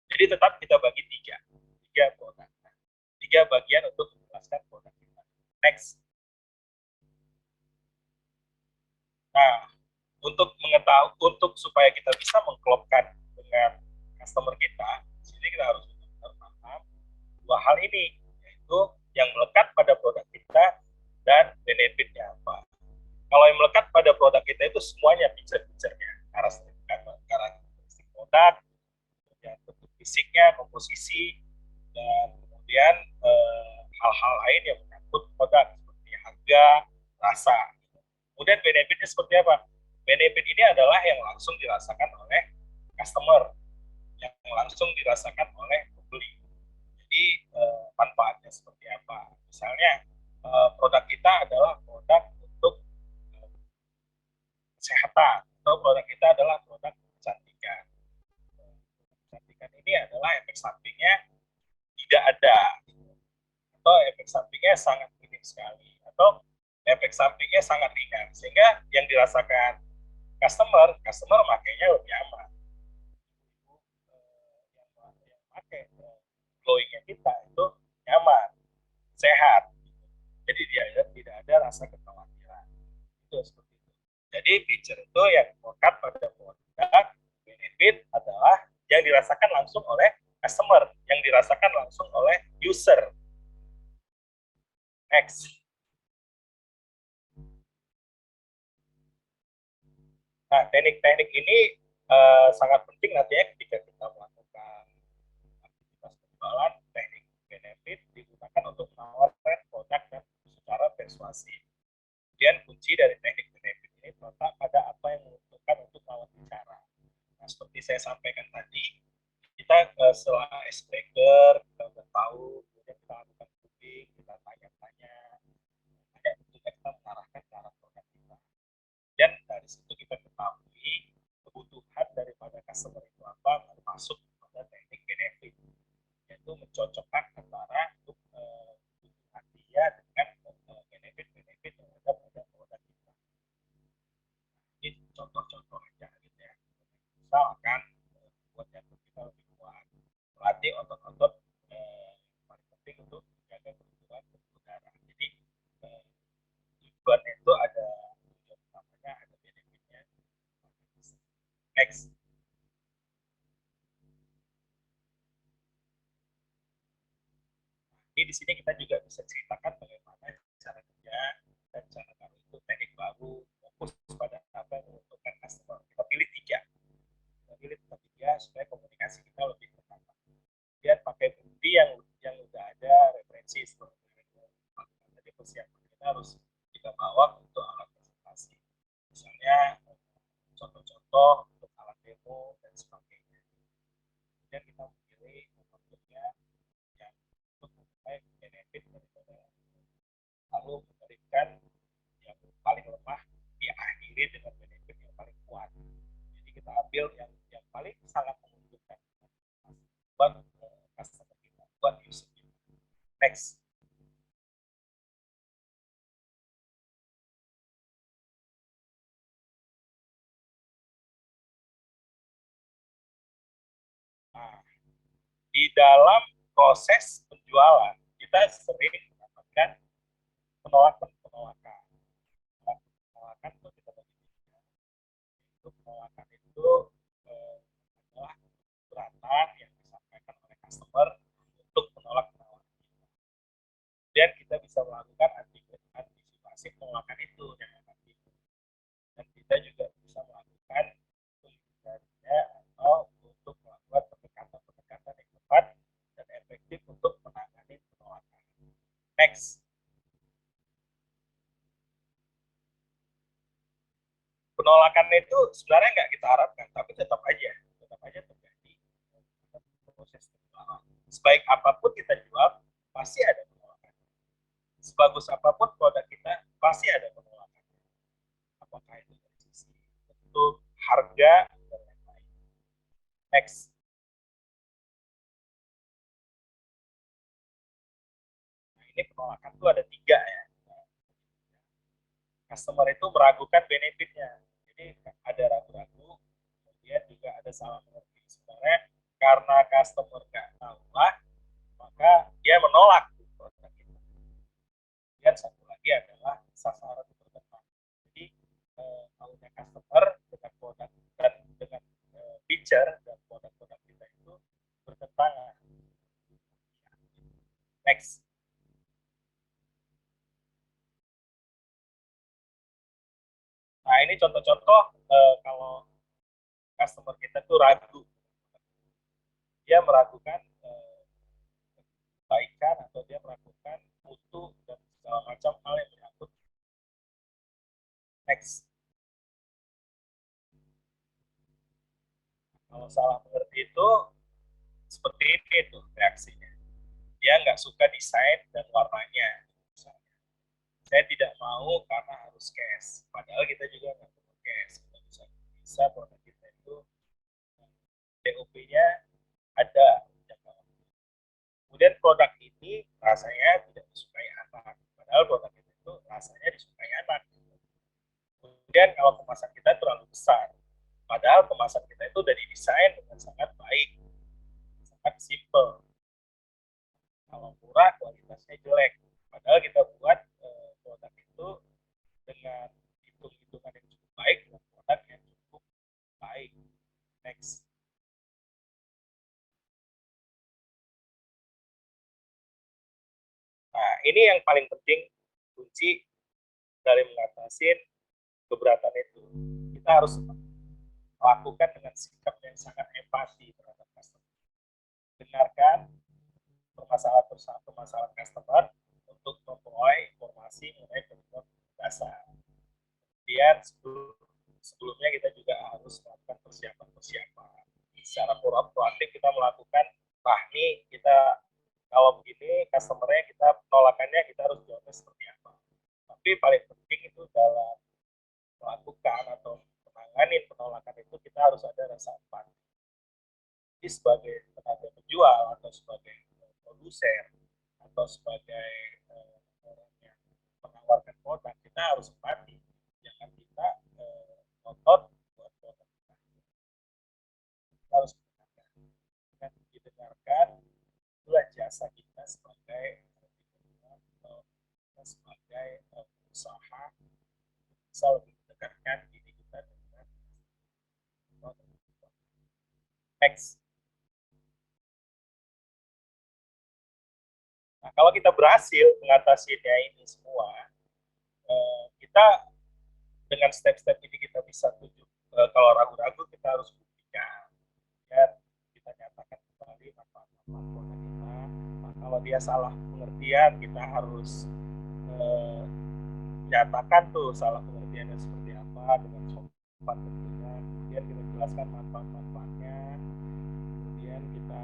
Jadi tetap kita bagi 3 produk. 3 bagian untuk menjelaskan produk kita. Next. Nah, untuk supaya kita bisa mengklopkan dengan customer kita, di sini kita harus paham 2 hal ini, yaitu yang melekat pada produk kita dan benefitnya apa. Kalau yang melekat pada produk kita itu semuanya feature-featurenya, karakteristik produk, bentuk fisiknya, komposisi, dan kemudian hal-hal lain yang menyangkut produk seperti harga, rasa. Kemudian benefitnya seperti apa? Benefit ini adalah yang langsung dirasakan oleh customer, yang langsung dirasakan oleh pembeli. Jadi manfaatnya seperti apa? Misalnya produk kita adalah produk untuk kesehatan, atau produk kita adalah produk kecantikan. Kecantikan ini adalah efek sampingnya tidak ada, atau efek sampingnya sangat minim sekali, atau efek sampingnya sangat ringan, sehingga yang dirasakan customer makainya lebih aman. Yang pakai glowingnya kita itu nyaman, sehat, jadi dia tidak ada rasa kekhawatiran. Itu seperti itu. Jadi feature itu yang melekat pada produk, benefit adalah yang dirasakan langsung oleh customer, yang dirasakan langsung oleh user. Next. Nah, teknik-teknik ini sangat penting nantinya ketika kita melakukan aktivitas penjualan. Teknik benefit digunakan untuk menawarkan produk dan secara persuasif. Kemudian kunci dari teknik benefit ini terletak pada apa yang menguntungkan untuk lawan bicara. Nah, seperti saya sampaikan tadi, kita setelah icebreaker, kita udah tahu, kemudian kita lakukan publik, kita tanya-tanya, tentunya kita mengarahkan ke arah produk kita. Dan dari situ kita ketahui kebutuhan daripada customer itu apa, masuk pada teknik benefit, yaitu mencocokkan antara kebutuhan dia dengan benefit-benefit yang ada pada produk kita. Ini contoh-contoh aja gitu ya. Misalkan buat yang kita lebih kuat, melatih otot-otot paling penting untuk menjaga kebutuhan darah. Jadi tujuannya itu ada tujuan utamanya, ada benefitnya. Next. Jadi di sini kita juga bisa ceritakan bagaimana cara kerja dan cara baru itu, teknik baru, fokus pada apa yang menguntungkan customer. Kita pilih 3. Kita pilih 3 supaya komunikasi kita lebih tertata. Kemudian pakai bukti yang udah ada, referensi seperti tadi, persiapan kita harus kita bawa untuk alat presentasi. Misalnya contoh-contoh untuk alat demo dan sebagainya. Kemudian kita memilih metodenya yang untuk mencapai benefit daripada, lalu memberikan yang paling lemah diakhiri dengan benefit yang paling kuat. Jadi kita ambil yang paling sangat menguntungkan buat customer kita, buat user kita. Next. Nah, di dalam proses penjualan kita sering mendapatkan penolakan. Penolakan itu kita bagi itu, penolakan itu adalah keberatan yang disampaikan oleh customer untuk menolak penawaran kita. Dan kita bisa melakukan antisipasi penolakan itu dengan aktif. Dan kita juga bisa melakukan menghindarinya atau untuk melakukan pendekatan-pendekatan yang tepat dan efektif untuk menangani penolakan. Next. Penolakan itu sebenarnya nggak kita harapkan, tapi tetap aja terjadi proses penjualan. Sebaik apapun kita jual, pasti ada penolakan. Sebagus apapun produk kita, pasti ada penolakan. Apakah itu dari sisi harga, dan lain-lain. Next. Nah, ini penolakan tuh ada 3 ya. Customer itu meragukan benefitnya. Jadi ada ragu-ragu, kemudian juga ada salah mengerti. Sebenarnya karena customer nggak tahu lah, maka dia menolak produk itu. Kemudian satu lagi adalah sasaran tertentu. Jadi tahunya customer dengan produk dan dengan feature dan produk-produk kita itu bertentangan. Next. Nah, ini contoh-contoh kalau customer kita tuh ragu. Dia meragukan kebaikan atau dia meragukan mutu dan segala macam hal yang menyangkut. Next. Kalau salah mengerti itu seperti ini tuh reaksinya. Dia nggak suka desain dan warnanya. Saya tidak mau karena harus cash. Padahal kita juga nggak perlu cash. Kita bisa produk kita itu DOP-nya ada. Kemudian produk ini rasanya tidak disukai anak. Padahal produk itu rasanya disukai anak. Kemudian kalau kemasan kita terlalu besar, padahal kemasan kita itu sudah didesain dengan sangat baik, sangat simple. Kalau murah, kualitasnya jelek. Padahal kita buat produk itu dengan hitung-hitungan yang cukup baik, dengan produk yang cukup baik. Next. Nah, ini yang paling penting, kunci dari mengatasi keberatan itu. Kita harus lakukan dengan sikap yang sangat empati terhadap customer. Dengarkan permasalahan customer untuk memperoleh informasi mengenai kebutuhan dasar. Kemudian sebelumnya kita juga harus melakukan persiapan-persiapan. Secara proaktif kita melakukan, nih kita kalau begini customer-nya kita penolakannya kita harus jawabnya seperti apa. Tapi paling penting itu dalam melakukan atau menangani penolakan itu kita harus ada rasa empati. Jadi sebagai tenaga penjual atau sebagai produsen atau sebagai orang yang menawarkan produk, kita harus empati. Jangan kita ngotot buat produk kita. Kita harus mendengarkan. Dengan didengarkan, itulah jasa kita sebagai atau sebagai usaha bisa lebih mendekatkan diri kita dengan teks. Nah, kalau kita berhasil mengatasinya ini semua, kita dengan step-step ini kita bisa tuju. Kalau ragu-ragu kita harus buktikan, ya kita nyatakan kembali manfaat-manfaat produk kita. Nah, kalau dia salah pengertian, kita harus nyatakan tuh salah pengertiannya seperti apa dengan sopan tentunya. Kemudian kita jelaskan manfaat-manfaatnya. Kemudian kita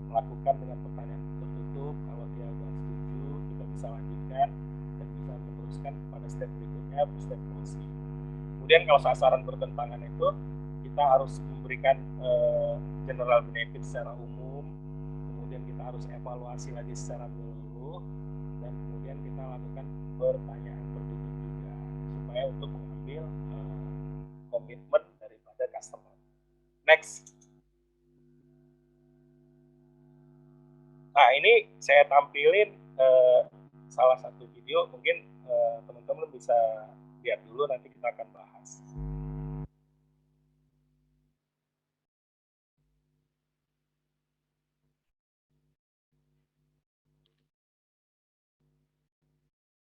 melakukan dengan pertanyaan tertutup. Kalau dia sudah setuju, kita bisa lanjutkan dan bisa meneruskan pada step berikutnya, step policy. Kemudian kalau sasaran bertentangan itu, kita harus memberikan general benefit secara umum. Kemudian kita harus evaluasi lagi secara menyeluruh, dan kemudian kita lakukan pertanyaan tertutup juga supaya untuk mengambil komitmen daripada customer. Next. Nah, ini saya tampilin salah satu video, mungkin teman-teman bisa lihat dulu, nanti kita akan bahas.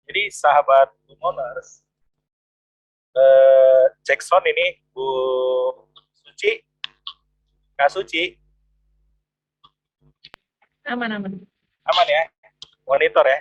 Jadi sahabat homeowners, cek sound ini Bu Suci, Kak Suci. Aman, aman. Aman ya? Monitor ya?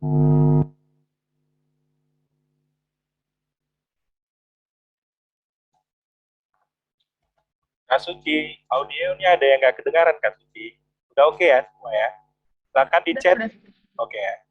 Kak Suci, audionya ada yang nggak kedengaran Kak Suci. Udah oke ya semua ya? Silakan di chat. Udah. Oke ya.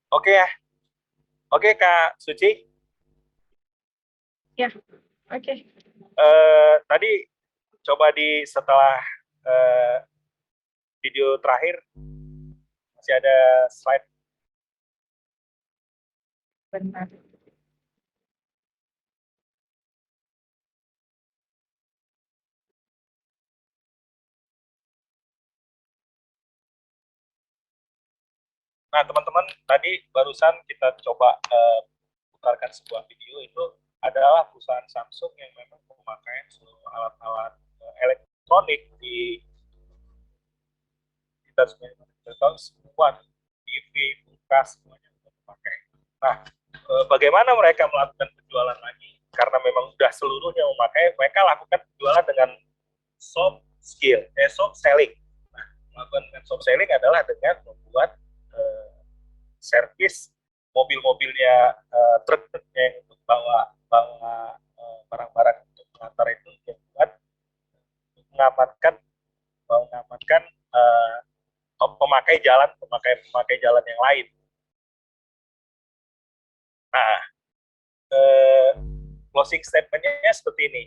Oke ya. Oke Kak Suci. Ya, oke. Tadi coba di setelah eh, video terakhir masih ada slide. Bentar. Nah teman-teman tadi barusan kita coba putarkan sebuah video itu adalah perusahaan Samsung yang memang memakai seluruh alat-alat elektronik di kita semua TV, kulkas semuanya dipakai. Nah, bagaimana mereka melakukan penjualan lagi? Karena memang sudah seluruhnya memakai, mereka lakukan penjualan dengan soft skill, soft selling. Nah, melakukan dengan soft selling adalah dengan membuat servis mobil-mobilnya, truk-truknya untuk bawa bawa barang-barang untuk mengantar itu buat mengamankan mengamankan pemakai jalan yang lain. Nah, closing statement-nya seperti ini.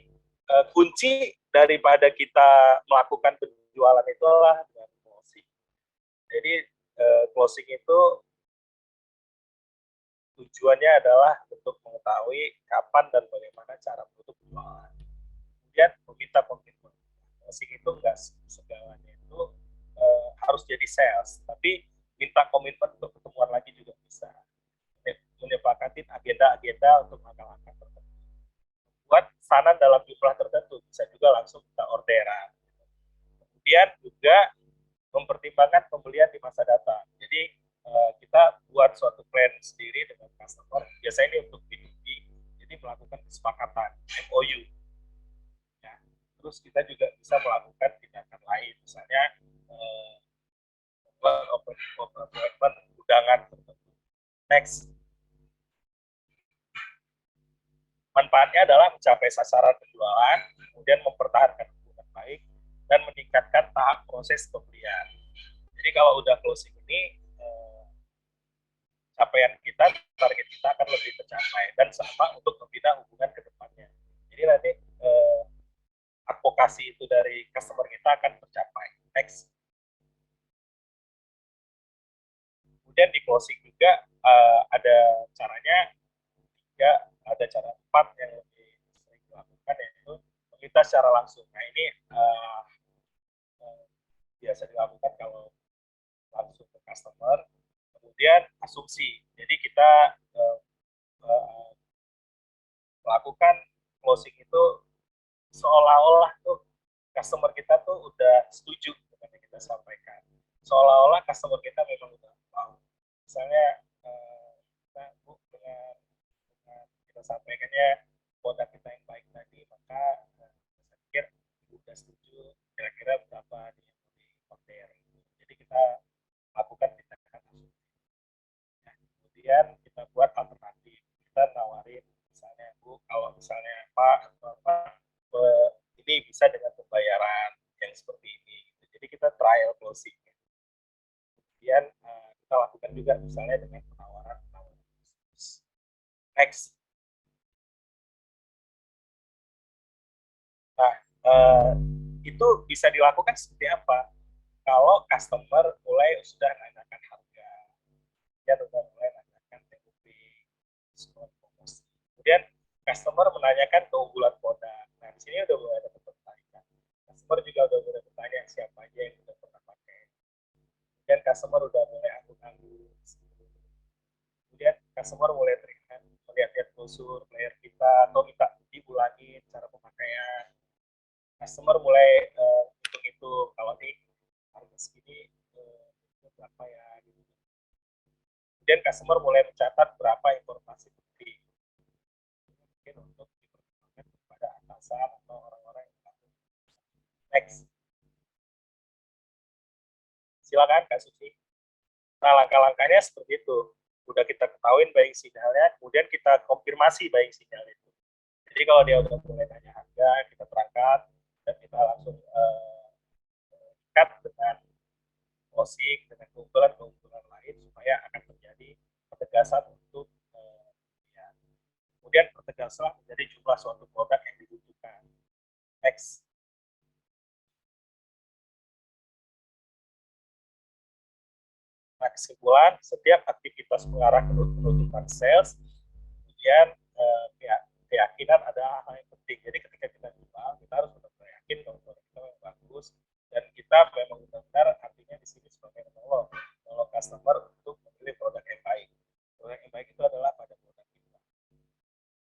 Kunci daripada kita melakukan penjualan itu adalah dengan closing. Jadi closing itu tujuannya adalah untuk mengetahui kapan dan bagaimana cara menutup penjualan. Kemudian meminta komitmen. Closing itu enggak segalanya itu harus jadi sales, tapi minta komitmen untuk ketemuan lagi juga bisa. Menyepakati agenda-agenda untuk langkah-langkah tertentu. Buat pesanan dalam jumlah tertentu, bisa juga langsung kita orderan. Kemudian juga mempertimbangkan pembelian di masa datang. Jadi kita buat suatu plan sendiri dengan customer, biasanya ini untuk B2B, jadi melakukan kesepakatan, MOU. Ya. Terus kita juga bisa melakukan tindakan lain, misalnya membuat undangan tertentu. Next. Manfaatnya adalah mencapai sasaran penjualan, kemudian mempertahankan hubungan baik, dan meningkatkan tahap proses pembelian. Jadi kalau udah closing ini, capaian kita, target kita akan lebih tercapai, dan sama untuk membina hubungan ke depannya. Jadi nanti advokasi itu dari customer kita akan tercapai. Next. Kemudian di closing juga ada caranya, ada cara empat yang lebih sering dilakukan, yaitu meminta secara langsung. Nah ini biasa dilakukan kalau langsung ke customer. Kemudian asumsi, jadi kita melakukan closing itu seolah-olah tuh customer kita tuh udah setuju dengan yang kita sampaikan, seolah-olah customer kita memang udah tahu. Misalnya kita dengan kita sampaikannya produk kita yang baik tadi, maka saya pikir udah setuju kira-kira berapa di order. Jadi kita lakukan tindakan asumsi. Nah, kemudian kita buat alternatif, kita nawarin misalnya Bu, kalau misalnya Pak atau Pak ini bisa dengan pembayaran yang seperti ini. Jadi kita trial closing. Kemudian kita lakukan juga misalnya dengan penawaran. Next. Nah, itu bisa dilakukan seperti apa? Kalau customer mulai sudah menanyakan harga, dia sudah mulai menanyakan TOP, diskon promosi. Kemudian customer menanyakan keunggulan produk. Nah, di sini udah mulai ada pertanyaan. Customer juga udah mulai bertanya siapa aja yang sudah pernah pakai. Kemudian customer udah mulai anggun-anggun. Kemudian customer mulai melihat-lihat brosur player kita atau minta diulangin cara pemakaian. Customer mulai hitung-hitung kalau nih harga segini berapa ya gitu. Kemudian customer mulai mencatat berapa informasi penting mungkin untuk diperkenalkan kepada atasan atau orang-orang yang lain. Next. Silakan Kak Suci. Nah, langkah-langkahnya seperti itu. Udah kita ketahuin buying sinyalnya, kemudian kita konfirmasi buying sinyal itu. Jadi kalau dia udah mulai tanya harga, kita terangkat dan kita langsung cut dengan closing dengan keunggulan-keunggulan lain supaya akan terjadi pertegasan untuk ya. Kemudian pertegaslah menjadi jumlah suatu produk yang dibutuhkan. Next. Nah, kesimpulan, setiap aktivitas mengarah ke penutupan sales, kemudian keyakinan adalah hal yang penting. Jadi ketika kita jual, kita harus benar-benar yakin bahwa produk kita memang bagus, dan kita memang benar-benar artinya di sini sebagai menolong customer untuk memilih produk yang baik. Produk yang baik itu adalah pada produk kita.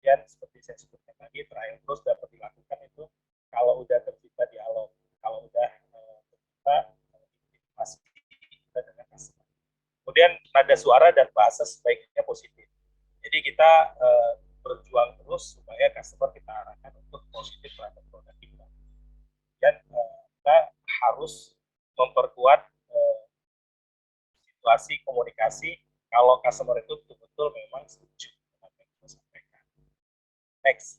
Dan seperti saya sebutkan tadi, trial terus dapat dilakukan itu kalau udah tercipta dialog, kalau udah tercipta informasi kita dengan customer. Kemudian nada suara dan bahasa sebaiknya positif. Jadi kita berjuang terus supaya customer kita arahkan untuk positif terhadap produk kita. Dan kita harus memperkuat situasi komunikasi kalau customer itu betul-betul memang setuju dengan yang kita sampaikan. Next.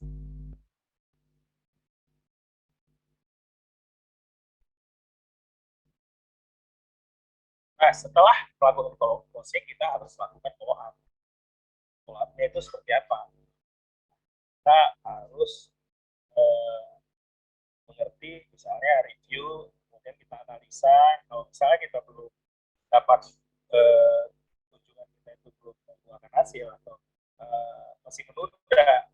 Nah, setelah melakukan closing, kita harus lakukan follow up. Follow up-nya itu seperti apa? Kita harus mengerti, misalnya review, kemudian kita analisa. Kalau misalnya kita belum dapat kunjungan kita itu belum membuahkan hasil atau masih menunda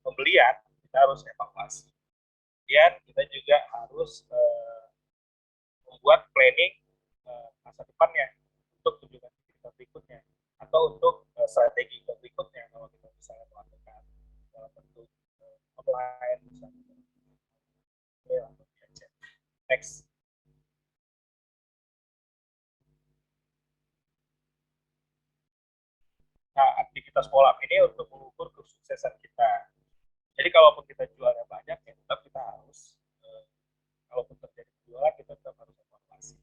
pembelian, kita harus evaluasi. Kemudian kita juga harus membuat planning masa depannya untuk kunjungan kita berikutnya atau untuk strategi berikutnya kalau kita misalnya melakukan dalam bentuk offline misalnya. Next. Nah, aktivitas follow up ini untuk mengukur kesuksesan kita. Jadi kalaupun kita jualnya banyak, ya tetap kita harus, kalaupun terjadi penjualan, kita tetap harus evaluasi.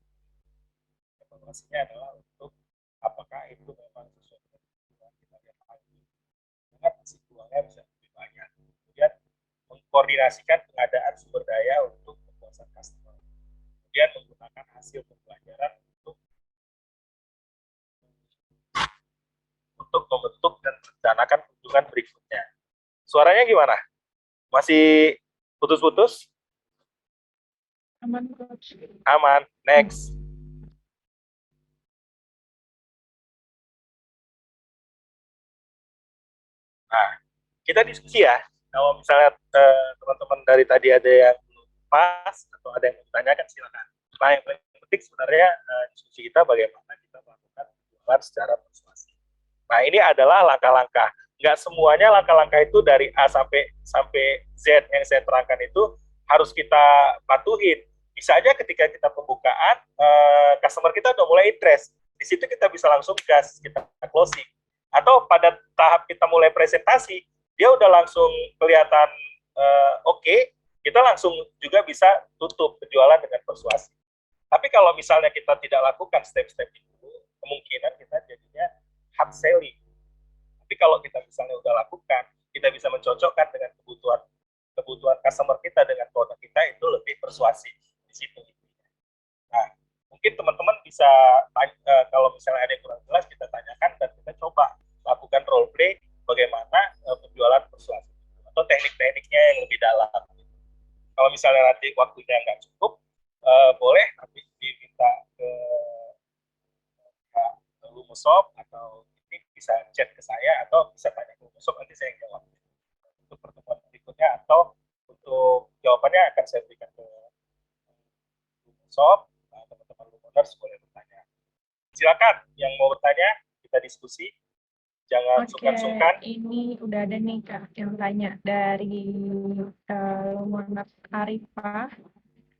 Evaluasinya adalah untuk apakah itu memang sesuai dengan tujuan kita lihat lagi. Dengan hasil jualnya bisa lebih banyak. Kemudian mengkoordinasikan pengadaan sumber daya untuk kepuasan customer. Kemudian menggunakan hasil pembelajaran untuk membentuk dan merencanakan kunjungan berikutnya. Suaranya gimana? Masih putus-putus? Aman, Coach. Aman. Next. Nah, kita diskusi ya. Kalau misalnya teman-teman dari tadi ada yang belum pas atau ada yang bertanyakan, silakan. Nah, yang paling penting sebenarnya diskusi kita bagaimana kita melakukan penjualan secara persuasif. Nah, ini adalah langkah-langkah. Nggak semuanya langkah-langkah itu dari A sampai Z yang saya terangkan itu harus kita patuhin. Bisa aja ketika kita pembukaan, customer kita udah mulai interest. Di situ kita bisa langsung gas, kita closing. Atau pada tahap kita mulai presentasi, dia udah langsung kelihatan oke, kita langsung juga bisa tutup penjualan dengan persuasi. Tapi kalau misalnya kita tidak lakukan step-step itu, kemungkinan kita jadinya hard selling. Tapi kalau kita misalnya udah lakukan, kita bisa mencocokkan dengan kebutuhan kebutuhan customer kita dengan produk kita itu lebih persuasif di situ. Nah, mungkin teman-teman bisa kalau misalnya ada yang kurang jelas kita tanyakan dan kita coba lakukan role play bagaimana penjualan persuasif atau teknik-tekniknya yang lebih dalam. Kalau misalnya nanti waktunya nggak cukup, boleh nanti diminta ke Lumosoft atau ini bisa chat ke saya atau bisa tanya ke Lumosoft, nanti saya jawab untuk pertemuan berikutnya, atau untuk jawabannya akan saya berikan ke Lumosoft. Nah, teman-teman Lumoners boleh bertanya. Silakan yang mau bertanya, kita diskusi. Jangan sungkan-sungkan. Ini udah ada nih Kak yang tanya dari Lumoners Arifah.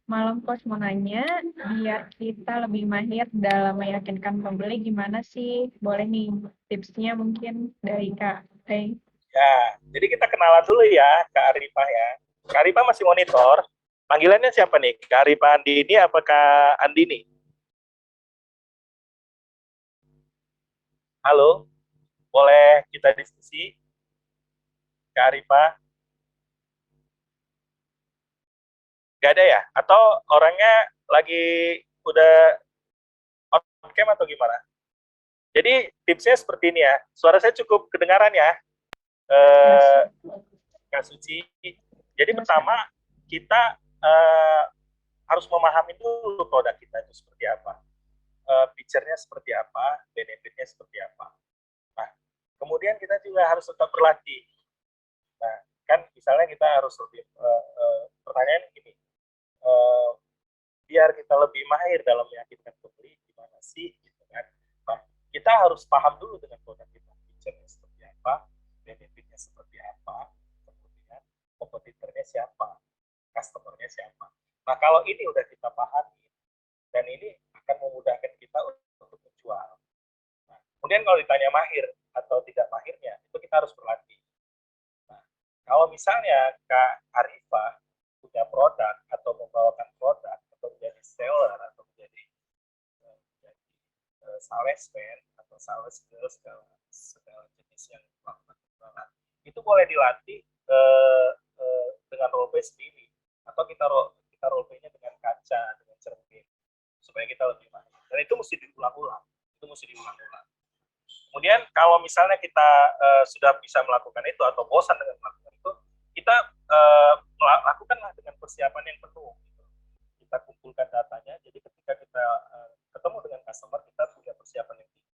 Malam Coach mau nanya, biar kita lebih mahir dalam meyakinkan pembeli gimana sih? Boleh nih tipsnya mungkin dari Kak Rey. Ya, jadi kita kenalan dulu ya, Kak Arifah ya. Kak Arifah masih monitor. Panggilannya siapa nih? Kak Arifah Andini apa Kak Andini? Halo, boleh kita diskusi? Kak Arifah? Gak ada ya? Atau orangnya lagi udah on cam atau gimana? Jadi tipsnya seperti ini ya. Suara saya cukup kedengaran ya, Kak Suci. Jadi pertama kita harus memahami dulu produk kita itu seperti apa, feature-nya seperti apa, benefit-nya seperti apa. Nah, kemudian kita juga harus tetap berlatih. Nah, kan misalnya kita harus lebih pertanyaan gini, biar kita lebih mahir dalam meyakinkan pembeli gimana sih, gitu kan? Nah, kita harus paham dulu dengan produk kita, feature-nya seperti apa, benefit-nya seperti apa, kemudian kompetitornya siapa, customer-nya siapa. Nah, kalau ini udah kita pahami, dan ini akan memudahkan kita untuk menjual. Nah, kemudian kalau ditanya mahir atau tidak mahirnya, itu kita harus berlatih. Nah, kalau misalnya Kak Arifah punya produk atau membawakan produk atau menjadi seller atau menjadi salesman atau sales girl, segala jenis yang melakukan penjualan, itu boleh dilatih dengan role play sendiri, atau kita role play-nya dengan kaca, dengan cermin, supaya kita lebih mahir. Dan itu mesti diulang-ulang. Kemudian kalau misalnya kita sudah bisa melakukan itu atau bosan dengan melakukan itu, kita lakukanlah dengan persiapan yang penuh. Gitu. Kita kumpulkan datanya, jadi ketika kita ketemu dengan customer, kita punya persiapan yang tinggi.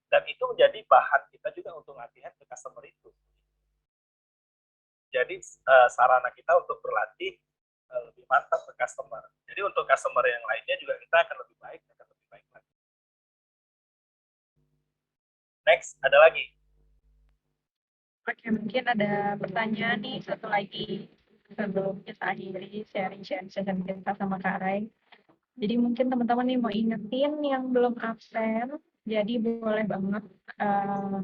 Dan itu menjadi bahan kita juga untuk latihan ke customer itu. Jadi sarana kita untuk berlatih lebih mantap ke customer. Jadi untuk customer yang lainnya juga kita akan lebih baik lagi. Next, ada lagi. Oke, mungkin ada pertanyaan nih satu lagi sebelum kita akhiri sharing session kita sama Kak Rai. Jadi mungkin teman-teman nih mau ingetin yang belum absen, jadi boleh banget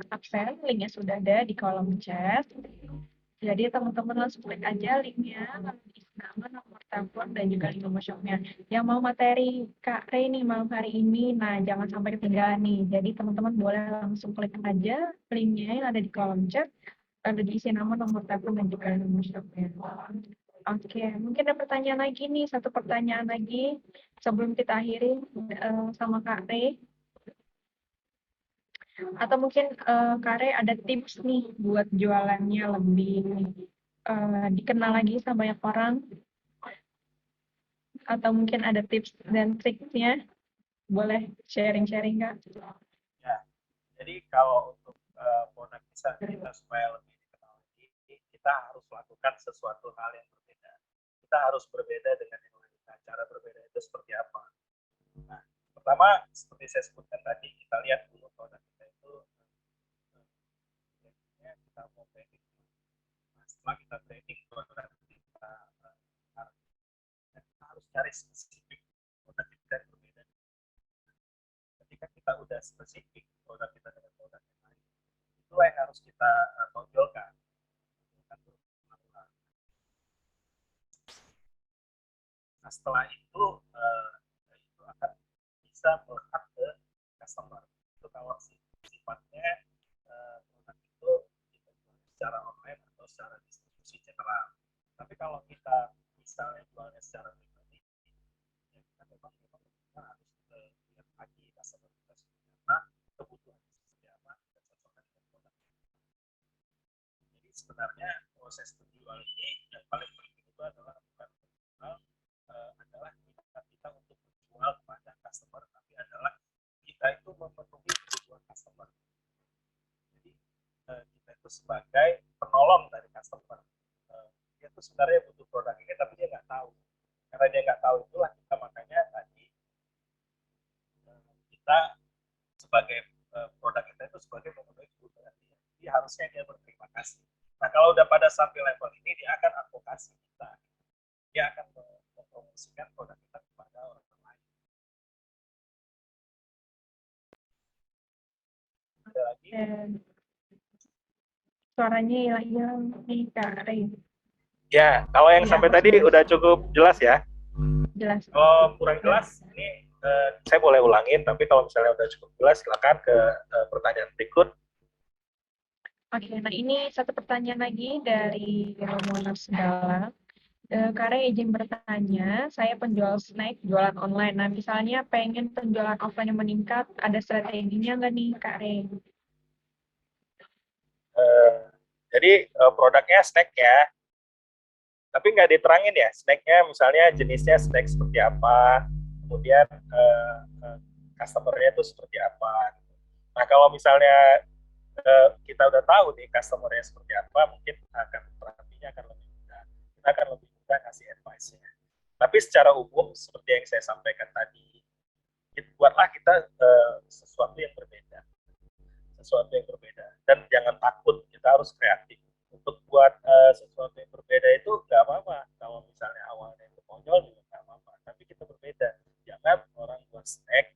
absen, linknya sudah ada di kolom chat. Jadi teman-teman langsung klik aja linknya, lalu isi nama, nomor telepon, dan juga link shopnya. Yang mau materi Kak Rey nih malam hari ini, nah jangan sampai ketinggalan nih. Jadi teman-teman boleh langsung klik aja linknya yang ada di kolom chat, lalu diisi nama, nomor telepon, dan juga link shopnya. Oke, mungkin ada pertanyaan lagi nih, satu pertanyaan lagi sebelum kita akhiri sama Kak Rey. Atau mungkin Kare ada tips nih buat jualannya lebih dikenal lagi sama banyak orang, atau mungkin ada tips dan triknya, boleh sharing-sharing Kak? Ya, jadi kalau untuk produk kita supaya lebih dikenal lagi, kita harus lakukan sesuatu hal yang berbeda. Kita harus berbeda dengan yang lain. Nah, cara berbeda itu seperti apa? Nah, pertama seperti saya sebutkan tadi, kita lihat dulu produk kita itu kita mau branding. Nah, setelah kita branding produk kita, kita harus cari spesifik produk kita yang berbeda. Ketika kita udah spesifik produk kita dengan produk yang lain, itulah yang harus kita tonjolkan. Nah, setelah itu itu akan bisa melekat ke customer. Itu kalau sifatnya produk itu secara online atau secara distribusi general. Tapi kalau kita misalnya jualnya secara pribadi, ya kita memang kita harus lihat lagi customer kita seperti apa, kebutuhan seperti apa, dan cocokkan dengan produk. Jadi sebenarnya proses penjual ini yang paling penting itu adalah bukan menjual, adalah kita untuk menjual kepada customer, tapi adalah kita itu memenuhi kebutuhan customer. Jadi kita itu sebagai penolong dari customer. Dia itu sebenarnya butuh produk ini, tapi dia nggak tahu. Karena dia nggak tahu itulah kita makanya tadi kita sebagai produk kita itu sebagai memenuhi kebutuhan dia. Jadi harusnya dia berterima kasih. Nah kalau udah pada sampai level ini dia akan advokasi kita. Dia akan mempromosikan produk kita kepada orang lain. Ada lagi? Suaranya hilang nih Kak Ray. Ya, kalau yang Ya, sampai tadi udah cukup jelas ya. jelas. Kalau kurang jelas, ini saya boleh ulangin, tapi kalau misalnya udah cukup jelas, silakan ke pertanyaan berikut. Oke, nah ini satu pertanyaan lagi dari Romonar Segala. Kak Ray izin bertanya, saya penjual snack jualan online. Nah, misalnya pengen penjualan offline yang meningkat, ada strateginya nggak nih Kak Ray? Jadi produknya snack ya, tapi nggak diterangin ya snacknya, misalnya jenisnya snack seperti apa, kemudian customer-nya itu seperti apa. Nah kalau misalnya kita udah tahu nih customer-nya seperti apa, mungkin akan terapinya akan lebih mudah, kita akan lebih mudah kasih advice-nya. Tapi secara umum seperti yang saya sampaikan tadi, buatlah kita sesuatu yang berbeda, dan jangan takut, kita harus kreatif untuk buat sesuatu yang berbeda. Itu nggak apa-apa kalau misalnya awalnya itu konyol juga nggak apa-apa, tapi kita berbeda. Jangan orang buat snack,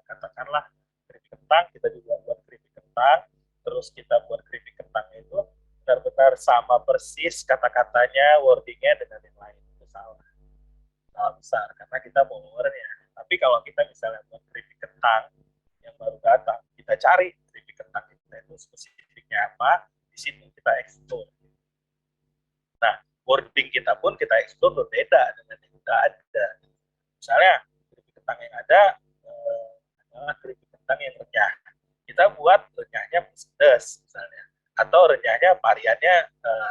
katakanlah keripik kentang, kita juga buat keripik kentang, terus kita buat keripik kentangnya itu benar-benar sama persis kata-katanya, wordingnya dengan yang lain. Itu salah besar karena kita followernya. Tapi kalau kita misalnya buat keripik kentang yang baru datang, kita cari keripik kentang kita itu spesifiknya apa, di situ kita explore. Nah, wording kita pun kita explore berbeda dengan yang sudah ada. Misalnya keripik kentang yang ada adalah keripik kentang yang renyah. Kita buat renyahnya pedas misalnya, atau renyahnya variannya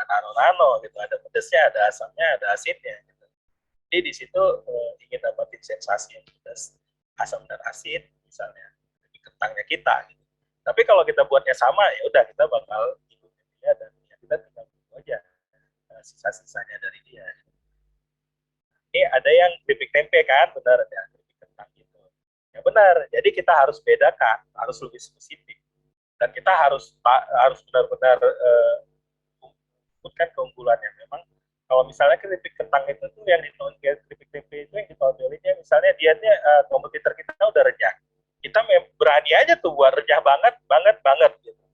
nano-nano gitu, ada pedasnya, ada asamnya, ada asinnya. Gitu. Jadi di situ ingin dapatin sensasi yang pedas, asam dan asin misalnya di kentangnya kita. Gitu. Tapi kalau kita buatnya sama, ya udah kita bakal ikutin dia dan ya kita tinggal tunggu aja sisa-sisanya dari dia. Ini ada yang keripik tempe kan, benar ya, keripik kentang gitu. Ya benar. Jadi kita harus bedakan, harus lebih spesifik, dan kita harus benar-benar sebutkan keunggulannya. Memang kalau misalnya keripik kentang itu tuh yang keripik tempe itu yang ditonjolinnya, misalnya dianya kompetitor kita udah renyah, kita berani aja tuh buat renyah banget banget banget gitu.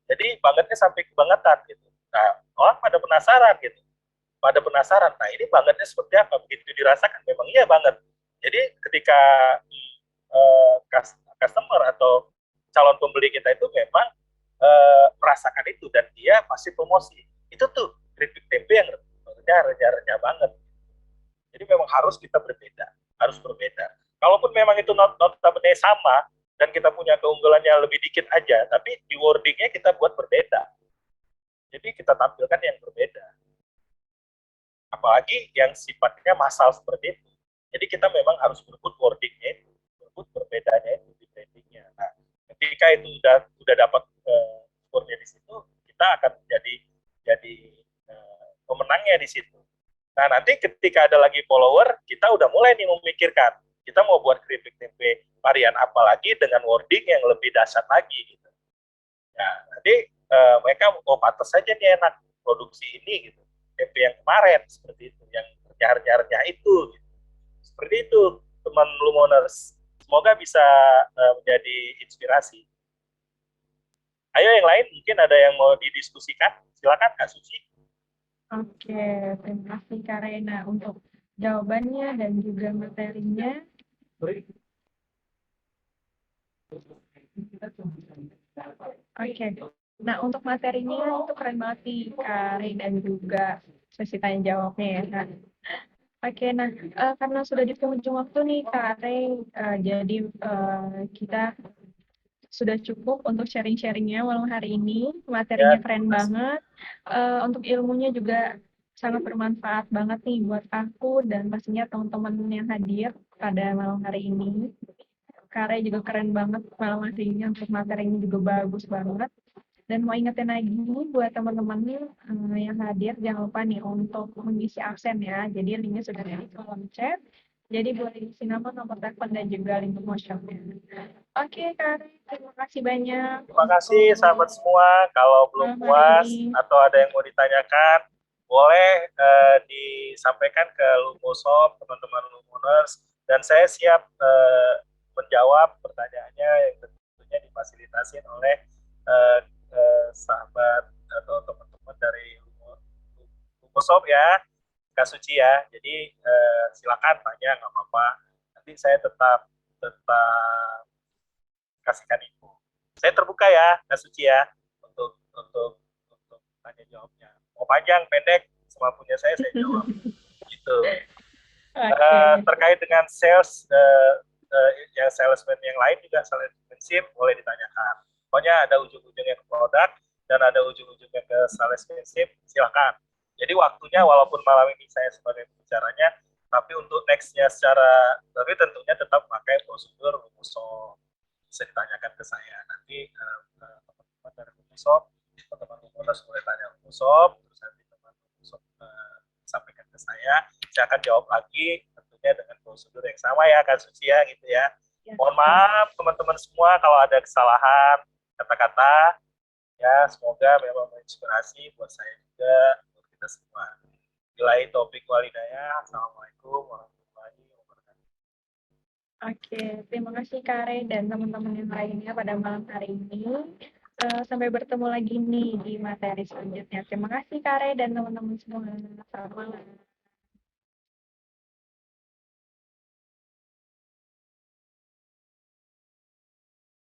Jadi bangetnya sampai kebangetan gitu. Nah orang pada penasaran gitu, nah ini bangetnya seperti apa, begitu dirasakan memang iya banget. Jadi ketika customer atau calon pembeli kita itu memang merasakan itu, dan dia pasti promosi itu tuh keripik tempe yang renyah banget. Jadi memang harus kita berbeda. Kalaupun memang itu notabene sama dan kita punya keunggulannya lebih dikit aja, tapi di wordingnya kita buat berbeda. Jadi kita tampilkan yang berbeda. Apalagi yang sifatnya massal seperti itu. Jadi kita memang harus berebut wordingnya itu, berebut berbedanya itu di brandingnya. Nah, ketika itu udah dapat skornya di situ, kita akan jadi pemenangnya di situ. Nah, nanti ketika ada lagi follower, kita udah mulai nih memikirkan, kita mau buat keripik tempe varian apa lagi dengan wording yang lebih dahsyat lagi gitu. Nah, nanti mereka pantas saja nih enak produksi ini gitu. Tempe yang kemarin seperti itu, yang renyah itu gitu. Seperti itu teman Lumoners, semoga bisa menjadi inspirasi. Ayo yang lain, mungkin ada yang mau didiskusikan, silakan Kak Suci. Oke, terima kasih Kak Rena untuk jawabannya dan juga materinya. Oke, nah untuk materinya itu keren banget nih Kak Rena dan juga sesi tanya jawabnya ya, Kak. Oke, nah, karena sudah di penghujung waktu nih, Kak Rey, jadi, kita sudah cukup untuk sharing-sharing-nya malam hari ini. Ya, Materinya terima keren kasih. banget, untuk ilmunya juga sangat bermanfaat banget nih buat aku dan pastinya teman-teman yang hadir pada malam hari ini. Kak Rey juga keren banget malam hari ini, untuk materinya juga bagus banget. Dan mau ingetin lagi buat teman-teman yang hadir, jangan lupa nih untuk mengisi absen ya. Jadi linknya sudah ada di kolom chat. Jadi boleh isi nama, nomor telepon, dan juga link workshopnya. Oke, Kak, terima kasih banyak Terima kasih sahabat untuk semua. Kalau belum malam hari puas ini. atau ada yang mau ditanyakan, boleh disampaikan ke Lumosoft, teman-teman Lumoners, dan saya siap menjawab pertanyaannya yang tentunya difasilitasin oleh eh, sahabat atau teman-teman dari Lumosoft ya, Kak Suci ya. Jadi silakan tanya, nggak apa-apa. Nanti saya tetap tetap kasihkan info. Saya terbuka ya, Kak Suci ya, untuk tanya jawabnya. Mau panjang, pendek, semampunya saya jawab. Gitu. Oke, Terkait dengan sales, yang salesman yang lain juga salesmanship boleh ditanyakan. Pokoknya ada ujung-ujungnya ke produk dan ada ujung-ujungnya ke salesmanship, silakan. Jadi waktunya walaupun malam ini saya sebagai pembicaranya, tapi untuk nextnya tapi tentunya tetap pakai prosedur rumusol, bisa ditanyakan ke saya. Nanti teman-teman dari Microsoft, teman-teman Microsoft boleh tanya Microsoft, terus nanti teman Microsoft sampaikan ke saya akan jawab lagi tentunya dengan prosedur yang sama ya, Kak Suci ya, gitu ya. ya, Mohon ya. maaf teman-teman semua kalau ada kesalahan kata-kata, ya semoga memang menginspirasi buat saya juga, buat kita semua. Bilahi topik walidaya. Assalamualaikum warahmatullahi wabarakatuh. Oke, terima kasih Kak Rey dan teman-teman yang lainnya pada malam hari ini. Sampai bertemu lagi nih di materi selanjutnya. Terima kasih Kak Rey dan teman-teman semua. Selamat malam.